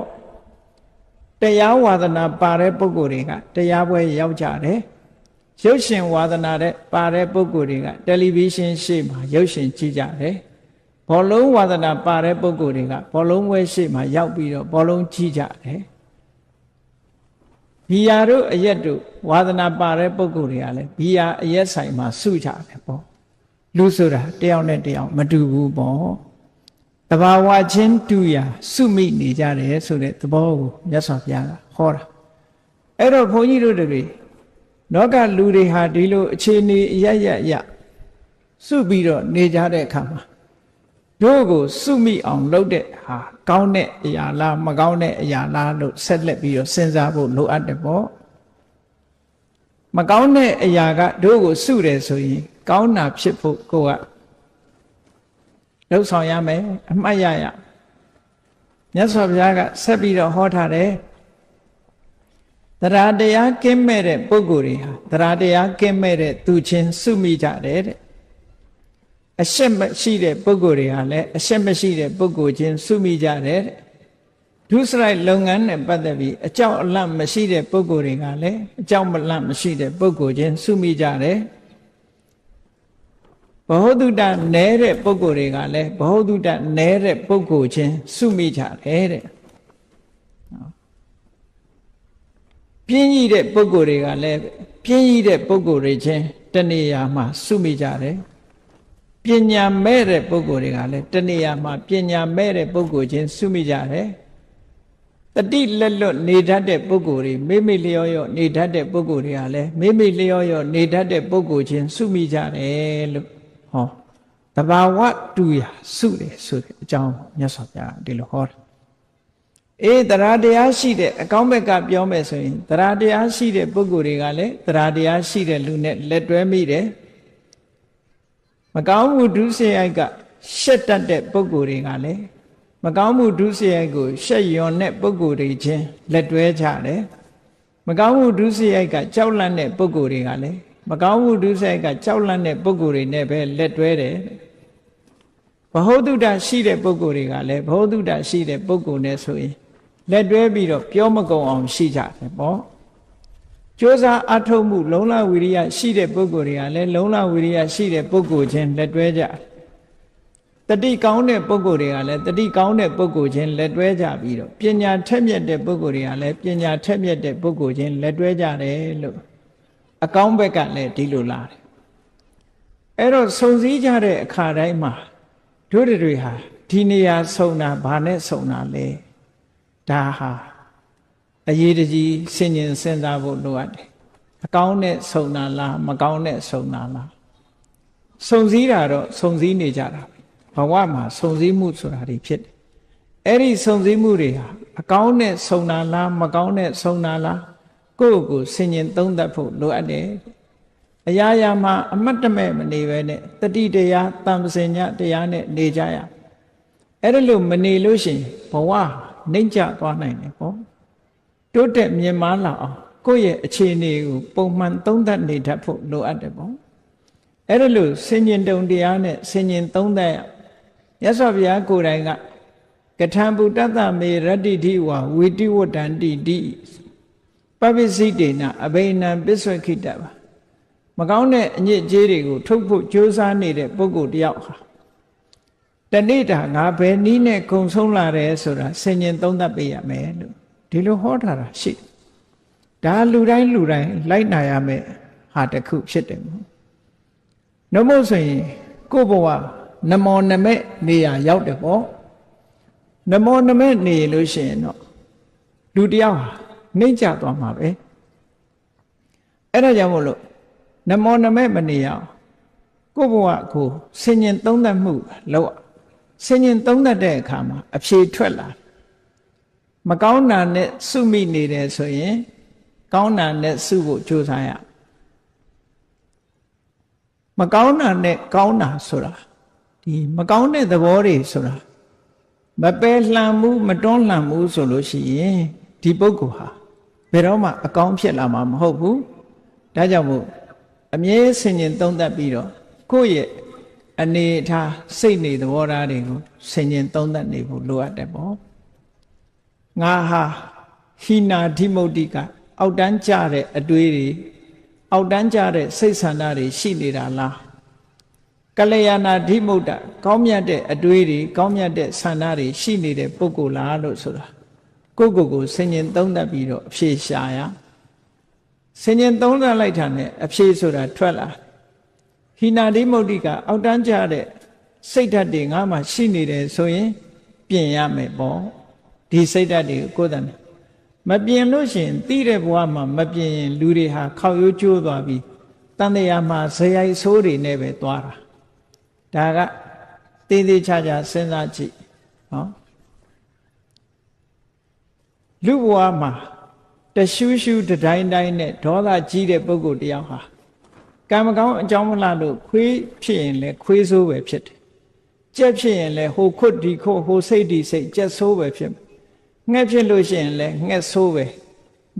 တရားဝါဒနာပါတဲ့ပုဂ္ဂိုလ်တွေကတရားပွဲရောက်ကြတယ်ရုပ်ရှင်ဝါဒနာတဲ့ပါတဲ့ပုဂ္ဂိုလ်တွေကတယ်လီဗီရှင်းရှေ့မှာရုပ်ရှင်ကြည့်ကြတယ်ဘောလုံးဝါဒနာပါတဲ့ပုဂ္ဂိုလ်တွေကဘောလုံးပွဲရှေ့မှာရောက်ပြီးတော့ဘောလုံးကြည့်ကြတယ်ဘီယာတို့အရက်တို့ဝါဒနာပါတဲ့ပုဂ္ဂိုလ်တွေကလည်းဘီယာအရက်ဆိုင်မှာစုကြတယ်ပေါ့လူဆိုတာတယောက်နဲ့တယောက်မတူဘူးပေါ့တဘာဝချင်းတူရာစုမိနေကြတယ်ဆိုတဲ့သဘောကိုမြတ်စွာဘုရားကဟောတာအဲ့တော့ဘုန်းကြီးတို့တွေလောကလူတွေဟာဒီလိုအခြေအနေအရစုပြီးတော့နေကြတဲ့အခါမှာတို့ကိုစုမိအောင်လုပ်တဲ့ဟာကောင်းတဲ့အရာလားမကောင်းတဲ့အရာလားလို့ဆက်လက်ပြီးတော့စဉ်းစားဖို့လိုအပ်တယ်ပေါ့မကောင်းတဲ့အရာကတို့ကိုစုတယ်ဆိုရင်ကောင်းတာဖြစ်ဖို့ကိုကလှုပ်ဆောင်ရမယ်အမှတ်ရမြတ်စွာဘုရားကဆက်ပြီးတော့ဟောထားတယ် တရားတရားကင်းမဲ့တဲ့ပုဂ္ဂိုလ်တွေဟာတရားတရားကင်းမဲ့တဲ့သူချင်းစုမိကြတယ်တဲ့အရှက်မရှိတဲ့ပုဂ္ဂိုလ်တွေဟာလည်းအရှက်မရှိတဲ့ပုဂ္ဂိုလ်ချင်းစုမိကြတယ်တဲ့ဒုစရိုက်လုပ်ငန်းနဲ့ပတ်သက်ပြီးအကြောက်အလန့်မရှိတဲ့ပုဂ္ဂိုလ်တွေကလည်းအကြောက်မလန့်မရှိတဲ့ပုဂ္ဂိုလ်ချင်းစုမိကြတယ်ဘဟုတုတနဲတဲ့ပုဂ္ဂိုလ်တွေကလည်းဘဟုတုတနဲတဲ့ပုဂ္ဂိုလ်ချင်းစုမိကြတယ်တဲ့ပြင်းကြီးတဲ့ပုဂ္ဂိုလ်တွေကလည်းပြင်းကြီးတဲ့ပုဂ္ဂိုလ်တွေချင်းတဏှာမှာစုမိကြတယ်ပညာမဲ့တဲ့ပုဂ္ဂိုလ်တွေကလည်းတဏှာမှာပညာမဲ့တဲ့ပုဂ္ဂိုလ်ချင်းစုမိကြတယ်တတိလက်လွတ်နေတတ်တဲ့ပုဂ္ဂိုလ်တွေမိမိလျော့နေတတ်တဲ့ပုဂ္ဂိုလ်တွေကလည်းမိမိလျော့နေတတ်တဲ့ပုဂ္ဂိုလ်ချင်းစုမိကြတယ်လို့ဟောတဘာဝတူရာစုတယ်ဆိုတဲ့အကြောင်းမြတ်စွာဘုရားဒီလိုဟောတယ်တရားတရားရှိတဲ့အကောင်းဘက်ကပြောမယ်ဆိုရင်တရားတရားရှိတဲ့ပုဂ္ဂိုလ်တွေကလည်းတရားတရားရှိတဲ့လူနဲ့လက်တွဲမိတယ်မကောင်းမှုဒုစရိုက်ကရှက်တတ်တဲ့ပုဂ္ဂိုလ်တွေကလည်းမကောင်းမှုဒုစရိုက်ကိုရှက်ယွန်တဲ့ပုဂ္ဂိုလ်တွေချင်းလက်တွဲကြတယ်မကောင်းမှုဒုစရိုက်ကကြောက်လန့်တဲ့ပုဂ္ဂိုလ်တွေကလည်းမကောင်းမှုဒုစရိုက်ကကြောက်လန့်တဲ့ပုဂ္ဂိုလ်တွေနဲ့ပဲလက်တွဲတယ်ဘဟုတုတရှိတဲ့ပုဂ္ဂိုလ်တွေကလည်းဘဟုတုတရှိတဲ့ပုဂ္ဂိုလ်နဲ့ဆိုရင်လက်တွဲပြီးတော့ပြောမကုန်အောင်ရှိကြတယ်ပေါ့ကြိုးစားအထုတ်မှုလုံလဝိရိယရှိတဲ့ပုဂ္ဂိုလ်တွေကလည်းလုံလဝိရိယရှိတဲ့ပုဂ္ဂိုလ်ချင်းလက်တွဲကြတတိကောင်းတဲ့ပုဂ္ဂိုလ်တွေကလည်းတတိကောင်းတဲ့ပုဂ္ဂိုလ်ချင်းလက်တွဲကြပြီးတော့ပညာထက်မြက်တဲ့ပုဂ္ဂိုလ်တွေကလည်းပညာထက်မြက်တဲ့ပုဂ္ဂိုလ်ချင်းလက်တွဲကြတယ်လို့အကောင်းဘက်ကလည်းဒီလိုလာတယ်အဲ့တော့စုံစည်းကြတဲ့အခါတိုင်းမှာတို့တွေဟာဒီနေရာဆုံတာဘာနဲ့ဆုံတာလဲဒါဟာအရေးတကြီးစဉ်းကျင်စဉ်းစားဖို့လိုအပ်တယ်အကောင်းနဲ့ဆုံတာလားမကောင်းနဲ့ဆုံတာလားစုံစည်းတာတော့စုံစည်းနေကြတာဘဝမှာစုံစည်းမှုဆိုတာတွေဖြစ်တယ်အဲ့ဒီစုံစည်းမှုတွေဟာအကောင်းနဲ့ဆုံတာလားမကောင်းနဲ့ဆုံတာလားကိုယ့်ကိုစဉ်းကျင်သုံးသပ်ဖို့လိုအပ်တယ်အရာရာမှာအမတ်တမဲ့မနေပဲနဲ့တတိတရားတမ္ပစဉ္ညတရားနဲ့နေကြရအဲ့ဒါလို့မနေလို့ရှိရင်ဘဝနှိမ့်ကျသွားနိုင်တယ်ပေါ့တိုးတက်မြင့်မားလာအောင်ကိုယ့်ရဲ့အခြေအနေကိုပုံမှန်သုံးသပ်နေတတ်ဖို့လိုအပ်တယ်ပေါ့အဲ့ဒါလို့ဆင်ញင်တုံတရားနဲ့ဆင်ញင်သုံးသပ်ရမြတ်စွာဘုရားကိုယ်တိုင်ကကထံဗုဒ္ဓတမေရတ္တိတိဝဝိတိဝတ္တန္တိတိပပ္ပစိတေနအဘိနံပစ္ဆွခိတပါမကောင်းတဲ့အညစ်အကြေးတွေကိုထုတ်ဖို့ကြိုးစားနေတဲ့ပုဂ္ဂိုလ်တယောက်ဟာတနေ့တာငါဘယ်နည်းနဲ့ကုံဆုံးလာတယ်ဆိုတာဆင်ញင်သုံးသပ်ပေးရမယ်လို့ဒီလိုဟောထားတာရှိဒါလူတိုင်းလိုက်နာရမယ်ဟာတစ်ခုဖြစ်တယ်မို့နှမို့ဆိုရင်ကိုယ့်ဘဝနမောနမဲ့နေရာရောက်တယ်ပေါ့နမောနမဲ့နေလို့ရှိရင်တော့လူတယောက်ဟာနှိမ့်ကျသွားမှာပဲအဲ့ဒါကြောင့်မို့လို့နမောနမဲ့မနေရအောင်ကိုယ့်ဘဝကိုဆင်ញင်သုံးသပ်မှုလောက်ဆင်ញင်သုံးသပ်တဲ့အခါမှာအဖြေထွက်လာမကောင်းတာနဲ့စုမိနေတယ်ဆိုရင်ကောင်းတာနဲ့စုဖို့ကြိုးစားရမကောင်းတာနဲ့ကောင်းတာဆိုတာဒီမကောင်းတဲ့သဘောတွေဆိုတာမပယ်လှန်မှုမတွန်းလှန်မှုဆိုလို့ရှိရင်ဒီပုဂ္ဂိုလ်ဟာဘယ်တော့မှအကောင်းဖြစ်လာမှာမဟုတ်ဘူးဒါကြောင့်မို့အမြဲဆင်ញင်သုံးသပ်ပြီးတော့ကိုယ့်ရဲ့အနေထားစိတ်နေသဘောထားတွေကိုဆင်ញင်သုံးသပ်နေဖို့လိုအပ်တယ်ပေါ့ငါဟာဟိနာဓိမုတ်တိကအောက်တန်းကြတဲ့အတွေးတွေအောက်တန်းကြတဲ့စိတ်ဆန္ဒတွေရှိနေတာလားကလျာဏဓိမုတ်တကောင်းမြတ်တဲ့အတွေးတွေကောင်းမြတ်တဲ့ဆန္ဒတွေရှိနေတဲ့ပုဂ္ဂိုလ်လားလို့ဆိုတာကိုယ့်ကိုယ်ဆင်ញင်သုံးသပ်ပြီးတော့အဖြေရှာရဆင်ញင်သုံးသပ်လိုက်တာနဲ့အဖြေဆိုတာထွက်လာဟိနာဓိမုတ်တိကအောက်တန်းကြတဲ့စိတ်ဓာတ်တွေငါမှရှိနေတယ်ဆိုရင်ပြင်ရမယ်ပေါ့ဒီစိတ်ဓာတ်တွေကိုယ်တိုင်မပြင်လို့ရှိရင်သိတဲ့ဘဝမှာမပြင်ရင်လူတွေဟာခောက်ရိုးကျိုးသွားပြီးတန်တရားမှာဇယိုက်ဆိုးတွေနဲ့ပဲသွားတာဒါကသေးသေးချာချာစဉ်းစားကြည့်နော်လူဘဝမှာတရှူးရှူးတတိုင်းတိုင်းနဲ့ဒေါသကြီးတဲ့ပုဂ္ဂိုလ်တယောက်ဟာကံမကောင်းအကြောင်းမလှလို့ခွေးဖြစ်ရင်လည်းခွေးဆိုးပဲဖြစ်တယ်ကြက်ဖြစ်ရင်လည်းဟိုခွတ်ဒီခွတ်ဟိုစိတ်ဒီစိတ်ကြက်ဆိုးပဲဖြစ်မယ်ငှက်ဖြစ်လို့ရှိရင်လည်းငှက်ဆိုးပဲ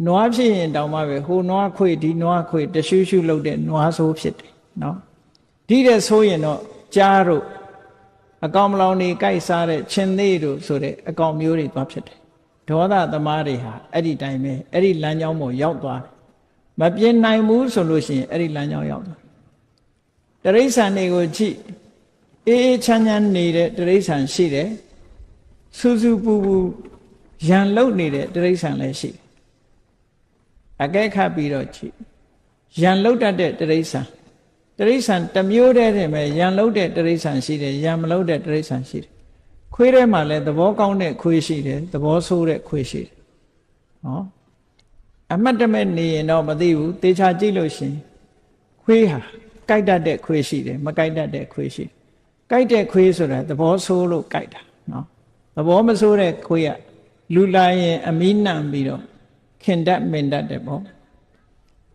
နွားဖြစ်ရင်တောင်မှပဲဟိုနွားခွေဒီနွားခွေတရှုရှုလုပ်တဲ့နွားဆိုးဖြစ်တယ်နော်ဒီတဲ့ဆိုရင်တော့ကြားတို့အကောင်မလောင်နေကြိုက်စားတဲ့ချင်းသေးတို့ဆိုတဲ့အကောင်မျိုးတွေသွားဖြစ်တယ်ဒေါသသမားတွေဟာအဲ့ဒီတိုင်းပဲအဲ့ဒီလမ်းကြောင်းပေါ်ရောက်သွားတယ်မပြင်းနိုင်ဘူးဆိုလို့ရှိရင်အဲ့ဒီလမ်းကြောင်းရောက်သွားတရိษံတွေကိုကြည့်အေးအေးချမ်းချမ်းနေတဲ့တရိษံရှိတယ်စူးစူးပူပူရန်လုံနေတဲ့တရိษံလည်းရှိတယ်အကဲခတ်ပြီးတော့ကြည့်ရန်လုံတတ်တဲ့တရိษံတစ်မျိုးတည်းတည်းပဲရန်လုံတဲ့တရိษံရှိတယ်ရန်မလုံတဲ့တရိษံရှိတယ်ခွေးထဲမှာလည်းသဘောကောင်းတဲ့ခွေးရှိတယ်သဘောဆိုးတဲ့ခွေးရှိတယ်ဟောအမှတ်တမဲ့နေရင်တော့မသိဘူးသေချာကြည့်လို့ရှိရင်ခွေးဟာကြိုက်တတ်တဲ့ခွေးရှိတယ်မကြိုက်တတ်တဲ့ခွေးရှိတယ်ကြိုက်တဲ့ခွေးဆိုတာသဘောဆိုးလို့ကြိုက်တာနော်သဘောမဆိုးတဲ့ခွေးကလူလာရင်အမီးနှံပြီးတော့ခင်တတ်မင်တတ်တယ်ပေါ့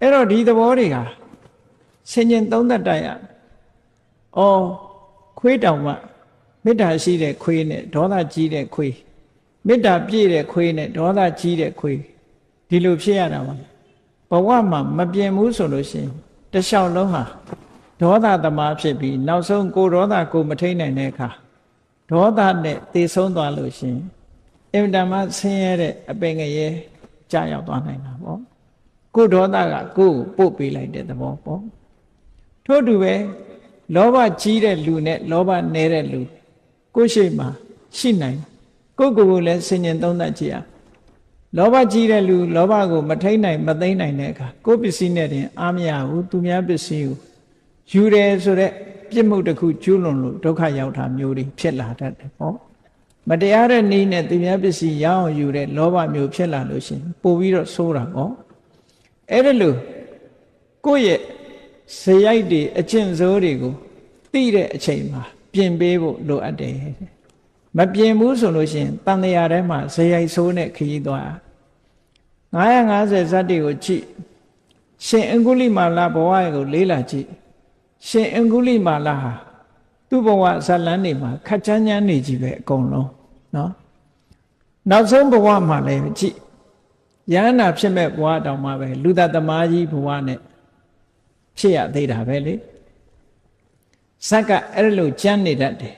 အဲ့တော့ဒီသဘောတွေကဆင်ញင်သုံးသပ်တိုက်ရအော်ခွေးတောင်မှမေတ္တာရှိတဲ့ခွေးနဲ့ဒေါသကြီးတဲ့ခွေးမေတ္တာပြည့်တဲ့ခွေးနဲ့ဒေါသကြီးတဲ့ခွေးဒီလိုဖြစ်ရတာပါဘဝမှာမပြင်းဘူးဆိုလို့ရှိရင်တလျှောက်လုံးဟာဒေါသသမားဖြစ်ပြီးနောက်ဆုံးကိုဒေါသကိုမထိန်နိုင်တဲ့အခါဒေါသနဲ့သေဆုံးသွားလို့ရှိရင်အင်တမဆင်းရဲတဲ့အပင်ငရဲကြာရောက်သွားနိုင်တာပေါ့ကိုဒေါသကကိုယ်ကိုပို့ပေးလိုက်တဲ့သဘောပေါ့ထို့တူပဲလောဘကြီးတဲ့လူနဲ့လောဘနည်းတဲ့လူကိုယ်ရှိမှရှိနိုင်ကိုယ့်ကိုယ်ကိုလည်းဆင်ញင်သုံးသပ်ကြည့်ရလောဘကြီးတဲ့လူလောဘကိုမထိန်နိုင်မသိမ့်နိုင်တဲ့အခါကိုယ်ပစ္စည်းနဲ့တင်အားမရဘူးသူများပစ္စည်းကိုယူတယ်ဆိုတဲ့ပြစ်မှုတစ်ခုကျူးလွန်လို့ဒုက္ခရောက်တာမျိုးတွေဖြစ်လာတတ်တယ်ပေါ့မတရားတဲ့နည်းနဲ့သူများပစ္စည်းရအောင်ယူတဲ့လောဘမျိုးဖြစ်လာလို့ရှိရင်ပို့ပြီးတော့ဆိုးတာပေါ့အဲ့ဒါလို့ကိုယ့်ရဲ့ဇယိုက်တွေအကျင့်စိုးတွေကိုသိတဲ့အချိန်မှာပြင်ပေးဖို့လိုအပ်တယ်မပြင်ဘူးဆိုလို့ရှိရင်တန်တရားထဲမှာဇယိုက်ဆိုးနဲ့ခရီးသွား950ဇတ်တွေကိုကြည့်ရှင်အင်္ဂုလိမာလဘဝကိုလေးလာကြည့်ရှင်အင်္ဂုလိမာလဟာသူ့ဘဝဇတ်လန်းနေမှာခက်ချမ်းချမ်းနေကြည့်ပဲအကုန်လုံးနော်နောက်ဆုံးဘဝမှာလည်းကြည့်ယန္နာဖြစ်မဲ့ဘဝတောင်မှပဲလူသားသမားကြီးဘဝနဲ့ဖြစ်ရသေးတာပဲလေဇက်ကအဲ့လိုကြမ်းနေတတ်တယ်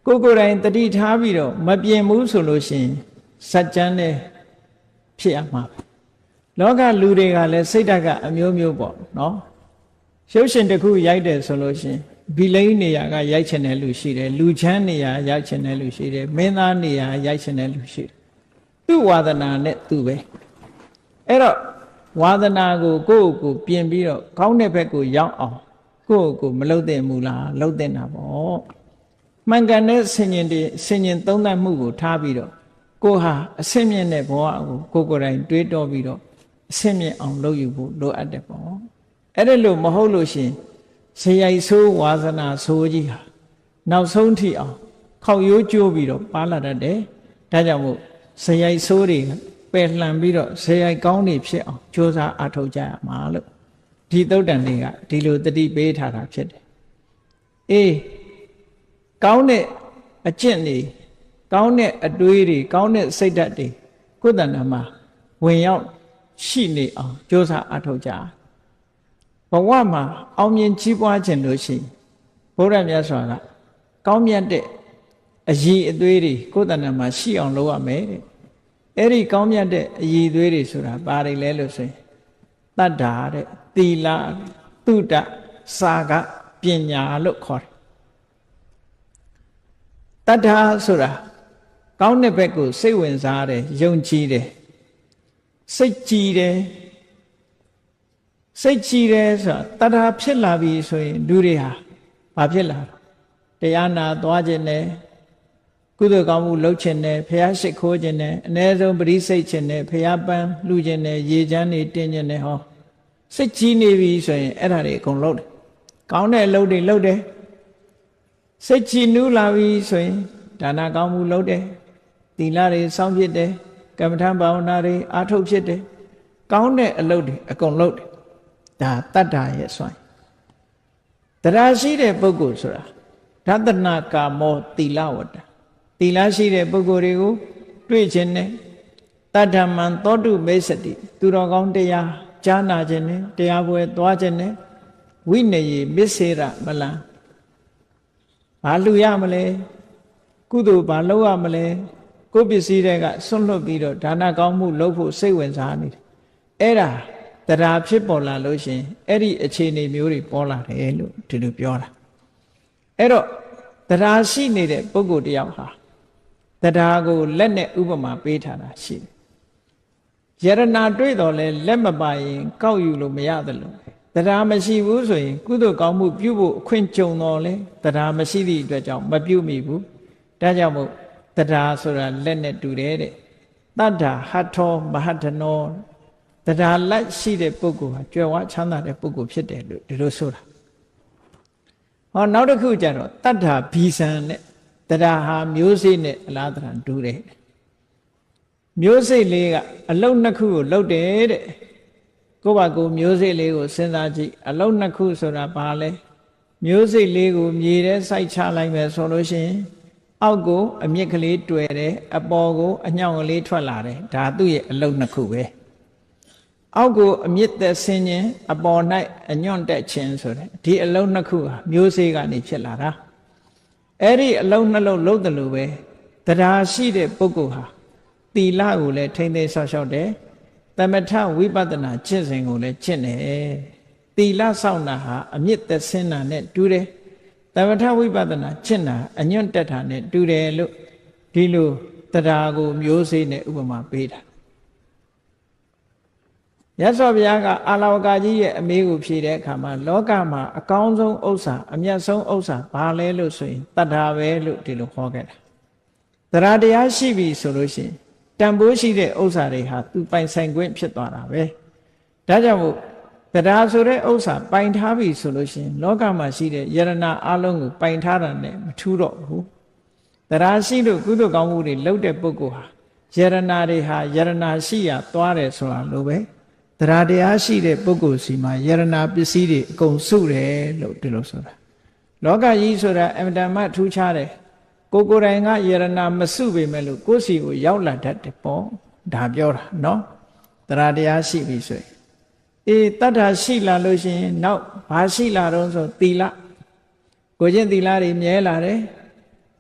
ကိုယ်တိုင်တတိထားပြီးတော့မပြင်းဘူးဆိုလို့ရှိရင်ဇက်ကြမ်းနဲ့ဖြစ်ရမှာပဲလောကလူတွေကလည်းစိတ်ဓာတ်ကအမျိုးမျိုးပေါ့နော်ရုပ်ရှင်တစ်ခုရိုက်တယ်ဆိုလို့ရှိရင်ဘီလိန်နေရာကရိုက်ချင်တဲ့လူရှိတယ်လူချမ်းနေရာရိုက်ချင်တဲ့လူရှိတယ်မင်းသားနေရာရိုက်ချင်တဲ့လူရှိတယ်သူ့ဝါဒနာနဲ့သူပဲအဲ့တော့ဝါဒနာကိုကိုယ့်ကိုပြင်ပြီးတော့ကောင်းတဲ့ဘက်ကိုရောက်အောင်ကိုယ့်ကိုမလှုပ်သင့်ဘူးလားလှုပ်သင့်တာပေါ့မှန်ကန်တဲ့ဆင်ញင်သုံးသပ်မှုကိုထားပြီးတော့ကိုဟာအဆင့်မြင့်တဲ့ဘဝကိုကိုယ်တိုင်တွေးတောပြီးတော့အဆင့်မြင့်အောင်လုပ်ယူဖို့လိုအပ်တယ်ပေါ့အဲ့ဒါလို့မဟုတ်လို့ရှင်ဇယိုက်ဆိုးဝါသနာဆိုးကြီးဟာနောက်ဆုံးထိအောင်ခောက်ရိုးကျိုးပြီးတော့ပါလာတတ်တယ်ဒါကြောင့်မို့ဇယိုက်ဆိုးတွေပယ်လှန်ပြီးတော့ဇယိုက်ကောင်းတွေဖြစ်အောင်ကြိုးစားအားထုတ်ကြရမှာလို့ဒီသုတ်တန်တွေကဒီလိုတတိပေးထားတာဖြစ်တယ်အေးကောင်းတဲ့အကျင့်တွေကောင်းတဲ့အတွေးတွေကောင်းတဲ့စိတ်ဓာတ်တွေကိုယ်တဏ္ဍာမှာဝင်ရောက်ရှိနေအောင်ကြိုးစားအားထုတ်ကြဘဝမှာအောင်မြင်ကြီးပွားခြင်းလို့ရှိရင်ဘုရားမြတ်စွာကကောင်းမြတ်တဲ့အရည်အသွေးတွေကိုယ်တဏ္ဍာမှာရှိအောင်လုပ်ရမယ်တဲ့အဲ့ဒီကောင်းမြတ်တဲ့အရည်အသွေးတွေဆိုတာဘာတွေလဲလို့ဆိုရင်တတ္တာတဲ့သီလသုတ္တစာကပညာလို့ခေါ်တယ်တတ္ထာဆိုတာကောင်းတဲ့ဘက်ကိုစိတ်ဝင်စားတယ်ယုံကြည်တယ်စိတ်ကြည်တယ်ဆိုတာတတ္ထာဖြစ်လာပြီဆိုရင်လူတွေဟာဘာဖြစ်လာတရားနာသွားခြင်းနဲ့ကုသိုလ်ကောင်းမှုလုပ်ခြင်းနဲ့ဖះရှိခိုးခြင်းနဲ့အ ਨੇ ဆုံးပရိစိတ်ခြင်းနဲ့ဖះပန်းလှူခြင်းနဲ့ရေချမ်းနေတင်းခြင်းနဲ့ဟောစိတ်ကြီးနေပြီဆိုရင်အဲ့ဒါတွေအကုန်လုပ်တယ်ကောင်းတဲ့အလုပ်တွေလုပ်တယ်စိတ်ကြည်နူးလာပြီဆိုရင်ဒါနကောင်းမှုလုပ်တယ်သီလတွေစောင့်ဖြစ်တယ်ကမ္မထံဘာဝနာတွေအားထုတ်ဖြစ်တယ်ကောင်းတဲ့အလုပ်တွေအကုန်လုပ်တယ်ဒါတတ္တာရဲ့စွမ်းတရားရှိတဲ့ပုဂ္ဂိုလ်ဆိုတာဓတနာကာမောသီလဝတ္တသီလရှိတဲ့ပုဂ္ဂိုလ်တွေကိုတွေ့ခြင်းနဲ့တ တ္ထမံသောတုမိတ်စတိသူတော်ကောင်းတရားကြားနာခြင်းနဲ့တရားပွဲသွားခြင်းနဲ့ဝိနယေမစ္စေရမလံဘာလူရမလဲကုသိုလ်ဘာလုပ်ရမလဲကိုယ်ပစ္စည်းတွေကဆွန့်လွတ်ပြီးတော့ဒါနကောင်းမှုလုပ်ဖို့စိတ်ဝင်စားနေတယ်အဲ့ဒါတရားဖြစ်ပေါ်လာလို့ရှင်အဲ့ဒီအခြေအနေမျိုးတွေပေါ်လာတယ်လို့ဒီလိုပြောတာအဲ့တော့တရားရှိနေတဲ့ပုဂ္ဂိုလ်တယောက်ဟာတရားကိုလက်နဲ့ဥပမာပေးထားတာရှိတယ်ယရနာတွေ့တော်လဲလက်မပါရင်ကောက်ယူလို့မရတယ်လို့တရားမရှိဘူးဆိုရင်ကုသိုလ်ကောင်းမှုပြုဖို့အခွင့်ကြုံတော်လဲတရားမရှိသည့်အတွက်ကြောင့်မပြုမိဘူးဒါကြောင့်မို့တရားဆိုတာလက်နဲ့တူတယ်တဲ့တတ္ထာဟတ်ထောမဟတ္ထနောတရားလက်ရှိတဲ့ပုဂ္ဂိုလ်ဟာကြွယ်ဝချမ်းသာတဲ့ပုဂ္ဂိုလ်ဖြစ်တယ်လို့ဒီလိုဆိုတာဟောနောက်တစ်ခုကျတော့တတ္ထာဘီဇံနဲ့တရားဟာမျိုးစေ့နဲ့အလားတန်တူတယ်မျိုးစေ့လေးကအလုံးနှစ်ခုကိုလှုပ်တယ်တဲ့ကိုယ့်ဘာကိုမျိုးစေ့လေးကိုစဉ်းစားကြည့်အလုံးနှစ်ခုဆိုတာဘာလဲမျိုးစေ့လေးကိုမြေထဲစိုက်ချလိုက်မယ်ဆိုလို့ရှိရင်အောက်ကိုအမြင့်ကလေးတွေ့တယ်အပေါ်ကိုအညောင်ကလေးထွက်လာတယ်ဒါသူ့ရဲ့အလုံးနှစ်ခုပဲအောက်ကိုအမြင့်သက်ဆင်းခြင်းအပေါ်၌အညွန့်တက်ခြင်းဆိုတဲ့ဒီအလုံးနှစ်ခုဟာမျိုးစေ့ကနေဖြစ်လာတာအဲ့ဒီအလုံးနှလုံးလုံးတယ်လို့ပဲတရားရှိတဲ့ပုဂ္ဂိုလ်ဟာသီလကိုလည်းထိမ့်သိမ်းဆောက်ရှောက်တယ်သမထဝိပဿနာကျင့်စဉ်ကိုလည်းကျင့်တယ်သီလဆောက်တာဟာအမြင့်သက်ဆင်းတာနဲ့တူတယ်သမထဝိပဿနာကျင့်တာအညွန့်တက်တာနဲ့တူတယ်လို့ဒီလိုတရားကိုမျိုးစေ့နဲ့ဥပမာပေးတာမြတ်စွာဘုရားကအာလဝကကြီးရဲ့အမေးကိုဖြေတဲ့အခါမှာလောကမှာအကောင်းဆုံးဥစ္စာအမြတ်ဆုံးဥစ္စာဘာလဲလို့ဆိုရင်တတ္ထာပဲလို့ဒီလိုဟောခဲ့တာတရားတရားရှိပြီဆိုလို့ရှိရင်တန်ဖိုးရှိတဲ့ဥစ္စာတွေဟာသူပိုင်ဆိုင်ခွင့်ဖြစ်သွားတာပဲဒါကြောင့်မို့တရားဆိုတဲ့ဥစ္စာပိုင်ထားပြီဆိုလို့ရှိရင်လောကမှာရှိတဲ့ယရဏအလုံးကိုပိုင်ထားတာနဲ့မထူးတော့ဘူးတရားရှိလို့ကုသိုလ်ကောင်းမှုတွေလုပ်တဲ့ပုဂ္ဂိုလ်ဟာယရဏတွေဟာယရဏရှိရသွားတယ်ဆိုတာလိုပဲတရားတရားရှိတဲ့ပုဂ္ဂိုလ်စီမှာယရဏပစ္စည်းတွေအကုန်စုတယ်လို့ဒီလိုဆိုတာလောကကြီးဆိုတာအမတန်မှထူးခြားတယ်ကိုယ်တိုင်ကယရဏမစုပေမဲ့လို့ကိုယ်စီကိုရောက်လာတတ်တယ်ပေါ့ဒါပြောတာနော်တရားတရားရှိပြီဆိုရင်တတ္ထာရှိလာလို့ရှိရင်နောက်ဘာရှိလာတော့ဆိုသီလကိုချင်းသီလတွေမြဲလာတယ်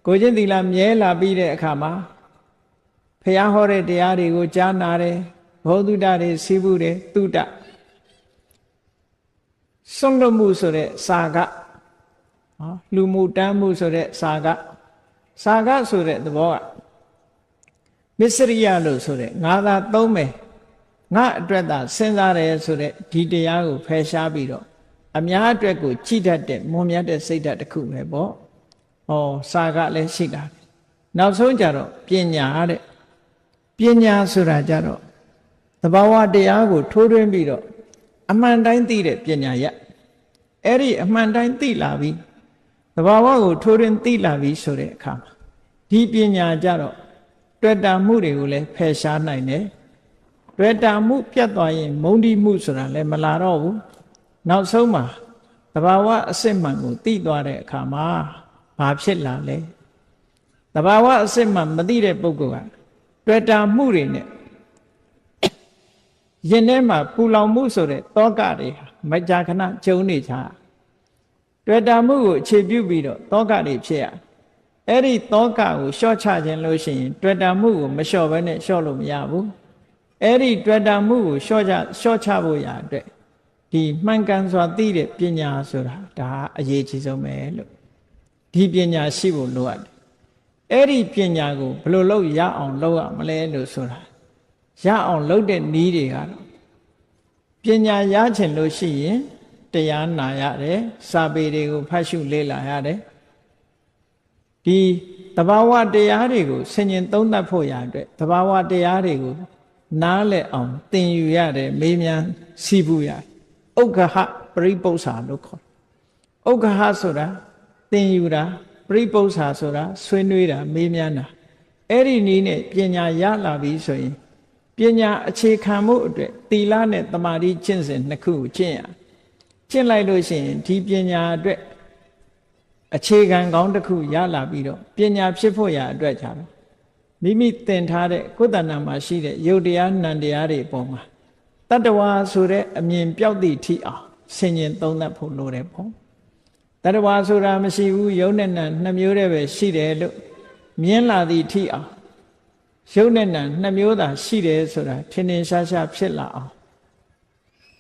ကိုချင်းသီလမြဲလာပြီးတဲ့အခါမှာဖះဟောတဲ့တရားတွေကိုကြားနာတယ်ဘောဓုတတွေစီးဘူးတယ်တုတစွန့်လွတ်မှုဆိုတဲ့စာကလူမှုတမ်းမှုဆိုတဲ့စာကဆိုတဲ့သဘောကမစ္စရိယလို့ဆိုတဲ့ငါသာသုံးမယ်ငါအတွက်သာစဉ်းစားတယ်ဆိုတဲ့ဒီတရားကိုဖယ်ရှားပြီးတော့အများအတွက်ကိုကြည်တတ်တဲ့မွန်မြတ်တဲ့စိတ်ဓာတ်တစ်ခုပဲပေါ့ဟောစာကလည်းရှိတာနောက်ဆုံးကြတော့ပညာတဲ့ပညာဆိုတာကြတော့သဘာဝတရားကိုထိုးထွင်းပြီးတော့အမှန်တိုင်းသိတဲ့ပညာရအဲ့ဒီအမှန်တိုင်းသိလာပြီသဘာဝကိုထိုးထွင်းသိလာပြီဆိုတဲ့အခါမှာဒီပညာကြတော့တွေ့တာမှုတွေကိုလည်းဖယ်ရှားနိုင်တယ်တွေ့တာမှုပြတ်သွားရင်မုန်းတိမှုဆိုတာလည်းမလာတော့ဘူးနောက်ဆုံးမှာသဘာဝအစစ်မှန်ကိုသိသွားတဲ့အခါမှာဘာဖြစ်လာလဲသဘာဝအစစ်မှန်မသိတဲ့ပုဂ္ဂိုလ်ကတွေ့တာမှုတွေနဲ့ရင်ထဲမှာပူလောင်မှုဆိုတဲ့တောကတွေမကြာခဏကျုံနေကြတွေ့တာမှုကိုအခြေပြုပြီးတော့တောကတွေဖြစ်ရအဲ့ဒီတောကကိုလျှော့ချခြင်းလို့ရှိရင်တွေ့တာမှုကိုမလျှော့ဘဲနဲ့လျှော့လို့မရဘူးအဲ့ဒီတွေ့တာမှုကိုလျှော့ချဖို့ရအတွက်ဒီမှန်ကန်စွာသိတဲ့ပညာဆိုတာဒါအရေးကြီးဆုံးပဲလို့ဒီပညာရှိဖို့လိုအပ်တယ်အဲ့ဒီပညာကိုဘယ်လိုလုပ်ရအောင်လုပ်ရမလဲလို့ဆိုတာရအောင်လုပ်တဲ့နည်းတွေကတော့ပညာရချင်လို့ရှိရင်တရားနာရတယ်စာပေတွေကိုဖတ်ရှုလေ့လာရတယ်ဒီသဘာဝတရားတွေကိုဆင်ញင်သုံးသပ်ဖို့ရအတွက်သဘာဝတရားတွေကိုနားလည်အောင်သင်ယူရတယ်မေးမြန်းစီးပူရတယ်ဥက္ခဟပရိပု္ပ္ပာလို့ခေါ်ဥက္ခဟဆိုတာသင်ယူတာပရိပု္ပ္ပာဆိုတာဆွေးနွေးတာမေးမြန်းတာအဲ့ဒီနည်းနဲ့ပညာရလာပြီဆိုရင်ပညာအခြေခံမှုအတွက်သီလနဲ့သမာဓိကျင့်စဉ်နှစ်ခုကိုကျင့်လိုက်လို့ရှိရင်ဒီပညာအတွက်အခြေခံကောင်းတစ်ခုရလာပြီးတော့ပညာဖြစ်ဖို့ရအတွက်ကြတော့ မိမိသင်ထားတဲ့ကိုယ်တဏ္ဍာမှာရှိတဲ့ယုတ်တရားနံတရားတွေအပေါ်မှာတတ္တဝါဆိုတဲ့အမြင်ပြောက်သည့်ထိအောင်ဆင်ញင်သုံးသပ်ဖို့လိုတယ်ပေါ့တတ္တဝါဆိုတာမရှိဘူးယုတ်နဲ့နံနှစ်မျိုးတည်းပဲရှိတယ်လို့မြင်လာသည့်ထိအောင်ယုတ်နဲ့နံနှစ်မျိုးသာရှိတယ်ဆိုတာထင်ထင်ရှားရှားဖြစ်လာအောင်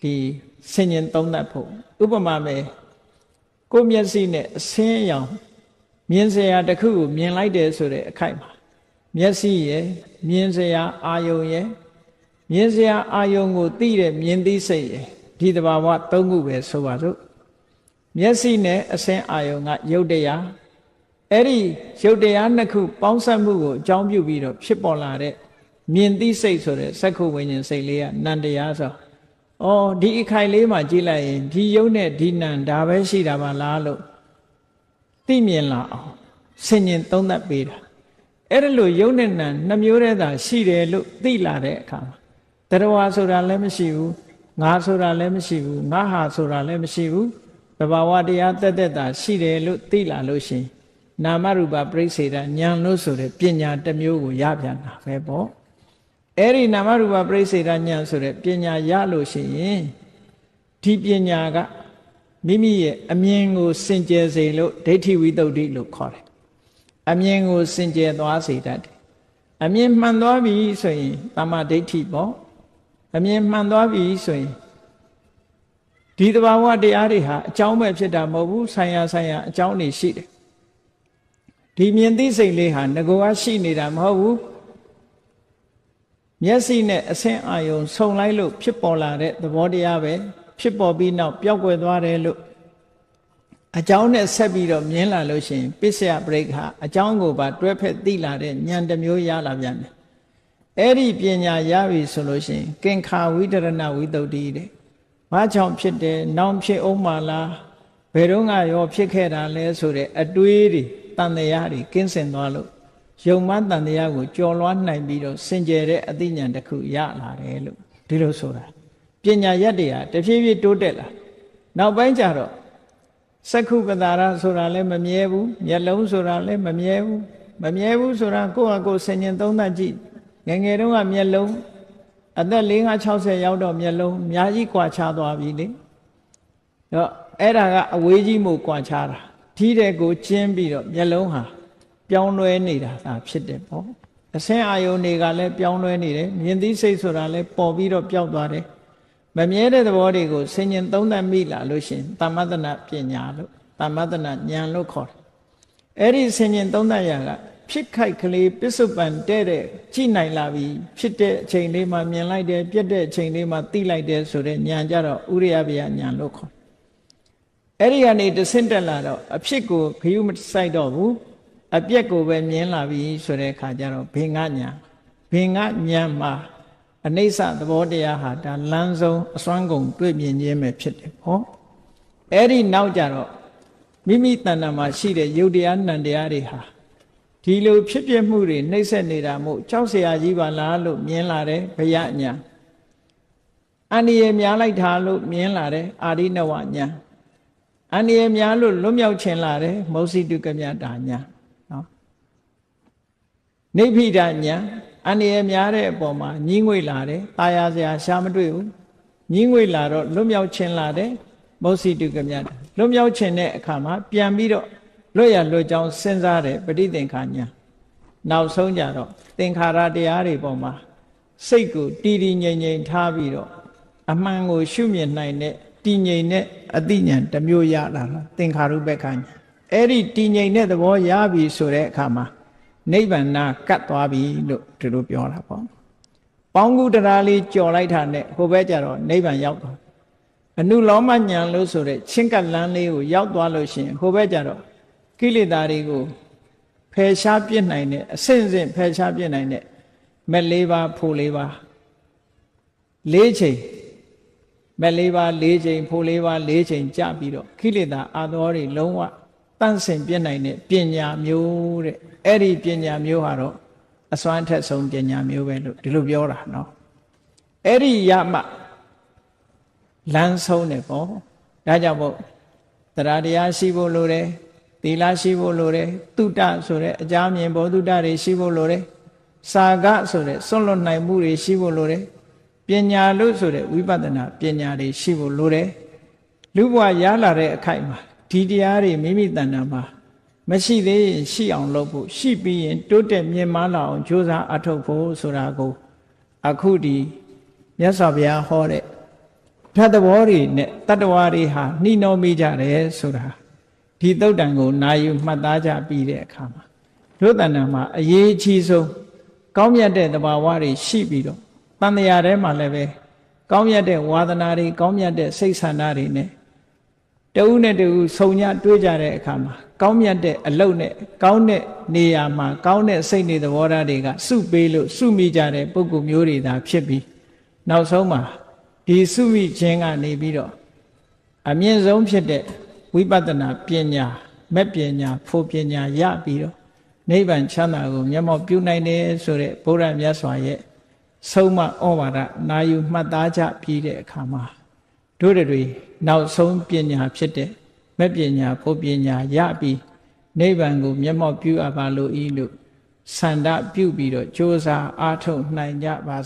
ဒီဆင်ញင်သုံးသပ်ဖို့ဥပမာပဲကိုယ်မျက်စိနဲ့အဆင်းအရောင်မြင်စရာတစ်ခုကိုမြင်လိုက်တယ်ဆိုတဲ့အခိုက်မှာမျက်စိရဲ့မြင်စရာအာယုံရဲ့မြင်စရာအာယုံကိုသိတဲ့မြင်သိစိတ်ရဲ့ဒီတဘာဝသုံးခုပဲဆိုပါစို့မျက်စိနဲ့အဆင်းအာယုံကယုတ်တရားအဲ့ဒီယုတ်တရားနှစ်ခုပေါင်းစပ်မှုကိုအကြောင်းပြုပြီးတော့ဖြစ်ပေါ်လာတဲ့မြင်သိစိတ်ဆိုတဲ့စက္ခုဝိညာဉ်စိတ်လေးကနံတရားဆိုဒီအခိုက်လေးမှာကြည့်လိုက်ရင်ဒီယုတ်နဲ့ဒီနံဒါပဲရှိတာပါလားလို့သိမြင်လာအောင်ဆင်ញင်သုံးသပ်ပေးတာအဲ့ဒါလို့ယုတ်နဲ့နံနှစ်မျိုးတည်းသာရှိတယ်လို့သိလာတဲ့အခါမှာတရဝါဆိုတာလည်းမရှိဘူးငါဆိုတာလည်းမရှိဘူးငါဟာဆိုတာလည်းမရှိဘူးတဘာဝတရားတက်တက်တာရှိတယ်လို့သိလာလို့ရှိရင်နာမရူပပရိစ္ဆေဒဉာဏ်လို့ဆိုတဲ့ပညာတစ်မျိုးကိုရပြန်တာပဲပေါ့အဲ့ဒီနာမရူပပရိစ္ဆေဒဉာဏ်ဆိုတဲ့ပညာရလို့ရှိရင်ဒီပညာကမိမိရဲ့အမြင်ကိုစင်ကြယ်စေလို့ဒိဋ္ဌိဝိတ္တုလို့ခေါ်တယ်အမြင်ကိုစင်ကြယ်သွားစေတတ်တယ်အမြင်မှန်သွားပြီဆိုရင်တမ္မာဒိဋ္ဌိပေါ့အမြင်မှန်သွားပြီဆိုရင်ဒီသဘာဝတရားတွေဟာအကြောင်းပဲဖြစ်တာမဟုတ်ဘူးဆိုင်ရာအကြောင်းတွေရှိတယ်ဒီမြင်သိစိတ်လေးဟာငကောကရှိနေတာမဟုတ်ဘူးမျက်စိနဲ့အဆင်းအာယုံဆုံလိုက်လို့ဖြစ်ပေါ်လာတဲ့သဘောတရားပဲဖြစ်ပေါ်ပြီးနောက်ပျောက်ကွယ်သွားတယ်လို့အကြောင်းနဲ့ဆက်ပြီးတော့မြင်လာလို့ရှိရင်ပစ္စယပရိက္ခအကြောင်းကိုပါတွဲဖက်သိလာတဲ့ဉာဏ်တစ်မျိုးရလာပြန်တယ်အဲ့ဒီပညာရပြီဆိုလို့ရှိရင်ကင်္ခာဝိတရဏဝိတ္တုတဲ့ဘာကြောင့်ဖြစ်တယ်နောင်ဖြစ်အောင်မလားဘယ်တော့ရောဖြစ်ခဲ့တာလဲဆိုတဲ့အတွေးတွေတန်တရားတွေကင်းစင်သွားလို့ယုံမှန်တန်တရားကိုကြော်လွှားနိုင်ပြီးတော့စင်ကြယ်တဲ့အသိဉာဏ်တစ်ခုရလာတယ်လို့ဒီလိုဆိုတာပညာရက်တွေဟာတဖြည်းဖြည်းတိုးတက်လာနောက်ပိုင်းကျတော့စက္ခုပတာရဆိုတာလည်းမမြဲဘူးမျက်လုံးဆိုတာလည်းမမြဲဘူးဆိုတာကိုယ့်ဟာကိုယ်ဆင်ញင်သုံးသပ်ကြည့်ငယ်ငယ်တုန်းကမျက်လုံးအသက်50-60ရောက်တော့မျက်လုံးအများကြီးကွာခြားသွားပြီလေတော့အဲ့ဒါကအဝေးကြီးမို့ကွာခြားတာထီးတဲ့ကိုကျင်းပြီးတော့မျက်လုံးဟာပြောင်းလဲနေတာဒါဖြစ်တယ်ပေါ့အဆင်းအာယုန်တွေကလည်းပြောင်းလဲနေတယ်မြင်သိစိတ်ဆိုတာလည်းပေါ်ပြီးတော့ပျောက်သွားတယ်မမြဲတဲ့သဘောတွေကိုဆင်ញင်သုံးသပ်မိလာလို့ရှင်သမ္မတနာပညာလို့သမ္မတနာဉာဏ်လို့ခေါ်တယ်အဲ့ဒီဆင်ញင်သုံးသပ်ရာကဖြစ်ခိုက်ကလေးပစ္စုပန်တဲ့ကြည့်နိုင်လာပြီဖြစ်တဲ့အချိန်လေးမှာမြင်လိုက်တယ်ပြတ်တဲ့အချိန်လေးမှာသိလိုက်တယ်ဆိုတဲ့ဉာဏ်ကြတော့ဥရိယဗျာဉာဏ်လို့ခေါ်အဲ့ဒီကနေတဆင့်တက်လာတော့အဖြစ်ကိုခရုမစိုက်တော့ဘူးအပြက်ကိုပဲမြင်လာပြီဆိုတဲ့အခါကျတော့ဘေငါဉာဏ်မှာအနိစ္စသဘောတရားဟာဒါလမ်းဆုံးအစွမ်းကုန်တွေ့မြင်ခြင်းပဲဖြစ်တယ်ဟောအဲ့ဒီနောက်ကြတော့မိမိတဏ္ဍာမှာရှိတဲ့ယုတ်တရားနံတရားတွေဟာဒီလိုဖြစ်ပြမှုတွေနှိမ့်ဆက်နေတာမို့ကြောက်เสียကြီးပါလားလို့မြင်လာတယ်ဘယညာအန္တရာယ်များလိုက်တာလို့မြင်လာတယ်အာရိနဝညာအန္တရာယ်များလို့လွတ်မြောက်ခြင်းလာတယ်မௌစီတုကမြတာညာနော်နိဗ္ဗိဒညာအန္တရာယ်များတဲ့အပေါ်မှာညှင်းငွေလာတယ်ตายာစရာရှားမတွေ့ဘူးညှင်းငွေလာတော့လွတ်မြောက်ခြင်းလာတယ်မௌစီတုကမြတာလွတ်မြောက်ခြင်းတဲ့အခါမှာပြန်ပြီးတော့လွတ်ရလွတ်ကြောင်းစဉ်းစားတယ်ပဋိသင်္ခာညာနောက်ဆုံးကြတော့သင်္ခါရတရားတွေပေါ်မှာစိတ်ကိုတည်တည်ငြိမ်ငြိမ်ထားပြီးတော့အမှန်ကိုရှုမြင်နိုင်တဲ့တည်ငြိမ်တဲ့အသိဉာဏ်တစ်မျိုးရလာတာသင်္ခါရုပ္ပခာညာအဲ့ဒီတည်ငြိမ်တဲ့သဘောရပြီဆိုတဲ့အခါမှာနိဗ္ဗာန်ကတ်သွားပြီလို့ဒီလိုပြောတာပေါ့ပေါင်းကူတရားလေးကြော်လိုက်တာနဲ့ဟိုဘက်ကျတော့နိဗ္ဗာန်ရောက်သွားအနုလောမဉာဏ်လို့ဆိုတဲ့ချင်းကပ်လန်းလေးကိုရောက်သွားလို့ရှိရင်ဟိုဘက်ကျတော့ကိလေသာတွေကိုဖယ်ရှားပြစ်နိုင်တဲ့အစဉ်စဉ်ဖယ်ရှားပြစ်နိုင်တဲ့မက်၄ပါးဖို့၄ပါး၄ချိန်မက်၄ပါး၄ချိန်ဖို့၄ပါး၄ချိန်ကြပြီးတော့ကိလေသာအာသောတွေလုံးဝတန့်စင်ပြစ်နိုင်တဲ့ပညာမျိုးတဲ့အဲ့ဒီပညာမျိုးဟာတော့အစွမ်းထက်ဆုံးပညာမျိုးပဲလို့ဒီလိုပြောတာနော်အဲ့ဒီရမှလမ်းဆုံးတယ်ပေါ့ဒါကြောင့်မို့တရားတရားရှိဖို့လိုတယ်သီလရှိဖို့လိုတယ်တုတ္တဆိုတဲ့အကြမြင်ဘောတုတ္တတွေရှိဖို့လိုတယ် စာကဆိုတဲ့စွန့်လွတ်နိုင်မှုတွေရှိဖို့လိုတယ်ပညာလို့ဆိုတဲ့ဝိပဿနာပညာတွေရှိဖို့လိုတယ်လူဘဝရလာတဲ့အခိုက်မှာဒီတရားတွေမိမိတဏ္ဍာမှာမရှိသေးရင်ရှိအောင်လုပ်ဖို့ရှိပြီးရင်တိုးတက်မြင့်မားလာအောင်ကြိုးစားအထောက်ဖို့ဆိုတာကိုအခုဒီမြတ်စွာဘုရားဟောတဲ့ဓာတ်သဘောတွေနဲ့တတ္တဝါတွေဟာနှီးနှောမိကြတယ်ဆိုတာဒီသုတ်တံကိုနာယူမှတ်သားကြပြီးတဲ့အခါမှာတို့တဏ္ဍာမှာအရေးအကြီးဆုံးကောင်းမြတ်တဲ့သဘာဝတွေရှိပြီးတော့တန်တရားထဲမှာလည်းပဲကောင်းမြတ်တဲ့ဝါဒနာတွေကောင်းမြတ်တဲ့စိတ်ဆန္ဒတွေနဲ့တဦးနဲ့တဦးဆုံညတွေးကြတဲ့အခါမှာကောင်းမြတ်တဲ့အလုပ်နဲ့ကောင်းတဲ့နေရာမှာကောင်းတဲ့စိတ်နေသဘောထားတွေကစုပေးလို့စုမိကြတဲ့ပုဂ္ဂိုလ်မျိုးတွေသာဖြစ်ပြီးနောက်ဆုံးမှာဒီစုမိခြင်းကနေပြီးတော့အမြင့်ဆုံးဖြစ်တဲ့ဝိပဿနာပညာမဲ့ပညာဖို့ပညာရပြီးတော့နိဗ္ဗာန်ချမ်းသာကိုမျက်မှောက်ပြုနိုင်တယ်ဆိုတဲ့ဘုရားမြတ်စွာရဲ့ဆုံးမဩဝါဒနာယူမှတ်သားကြပြီးတဲ့အခါမှာတို့တွေနောက်ဆုံးပညာဖြစ်တဲ့မဲ့ပညာဖို့ပညာရပြီးနိဗ္ဗာန်ကိုမျက်မှောက်ပြုအပ်ပါလို့ဤလို့ဆန္ဒပြုပြီးတော့ကြိုးစားအားထုတ်နိုင်ကြပါ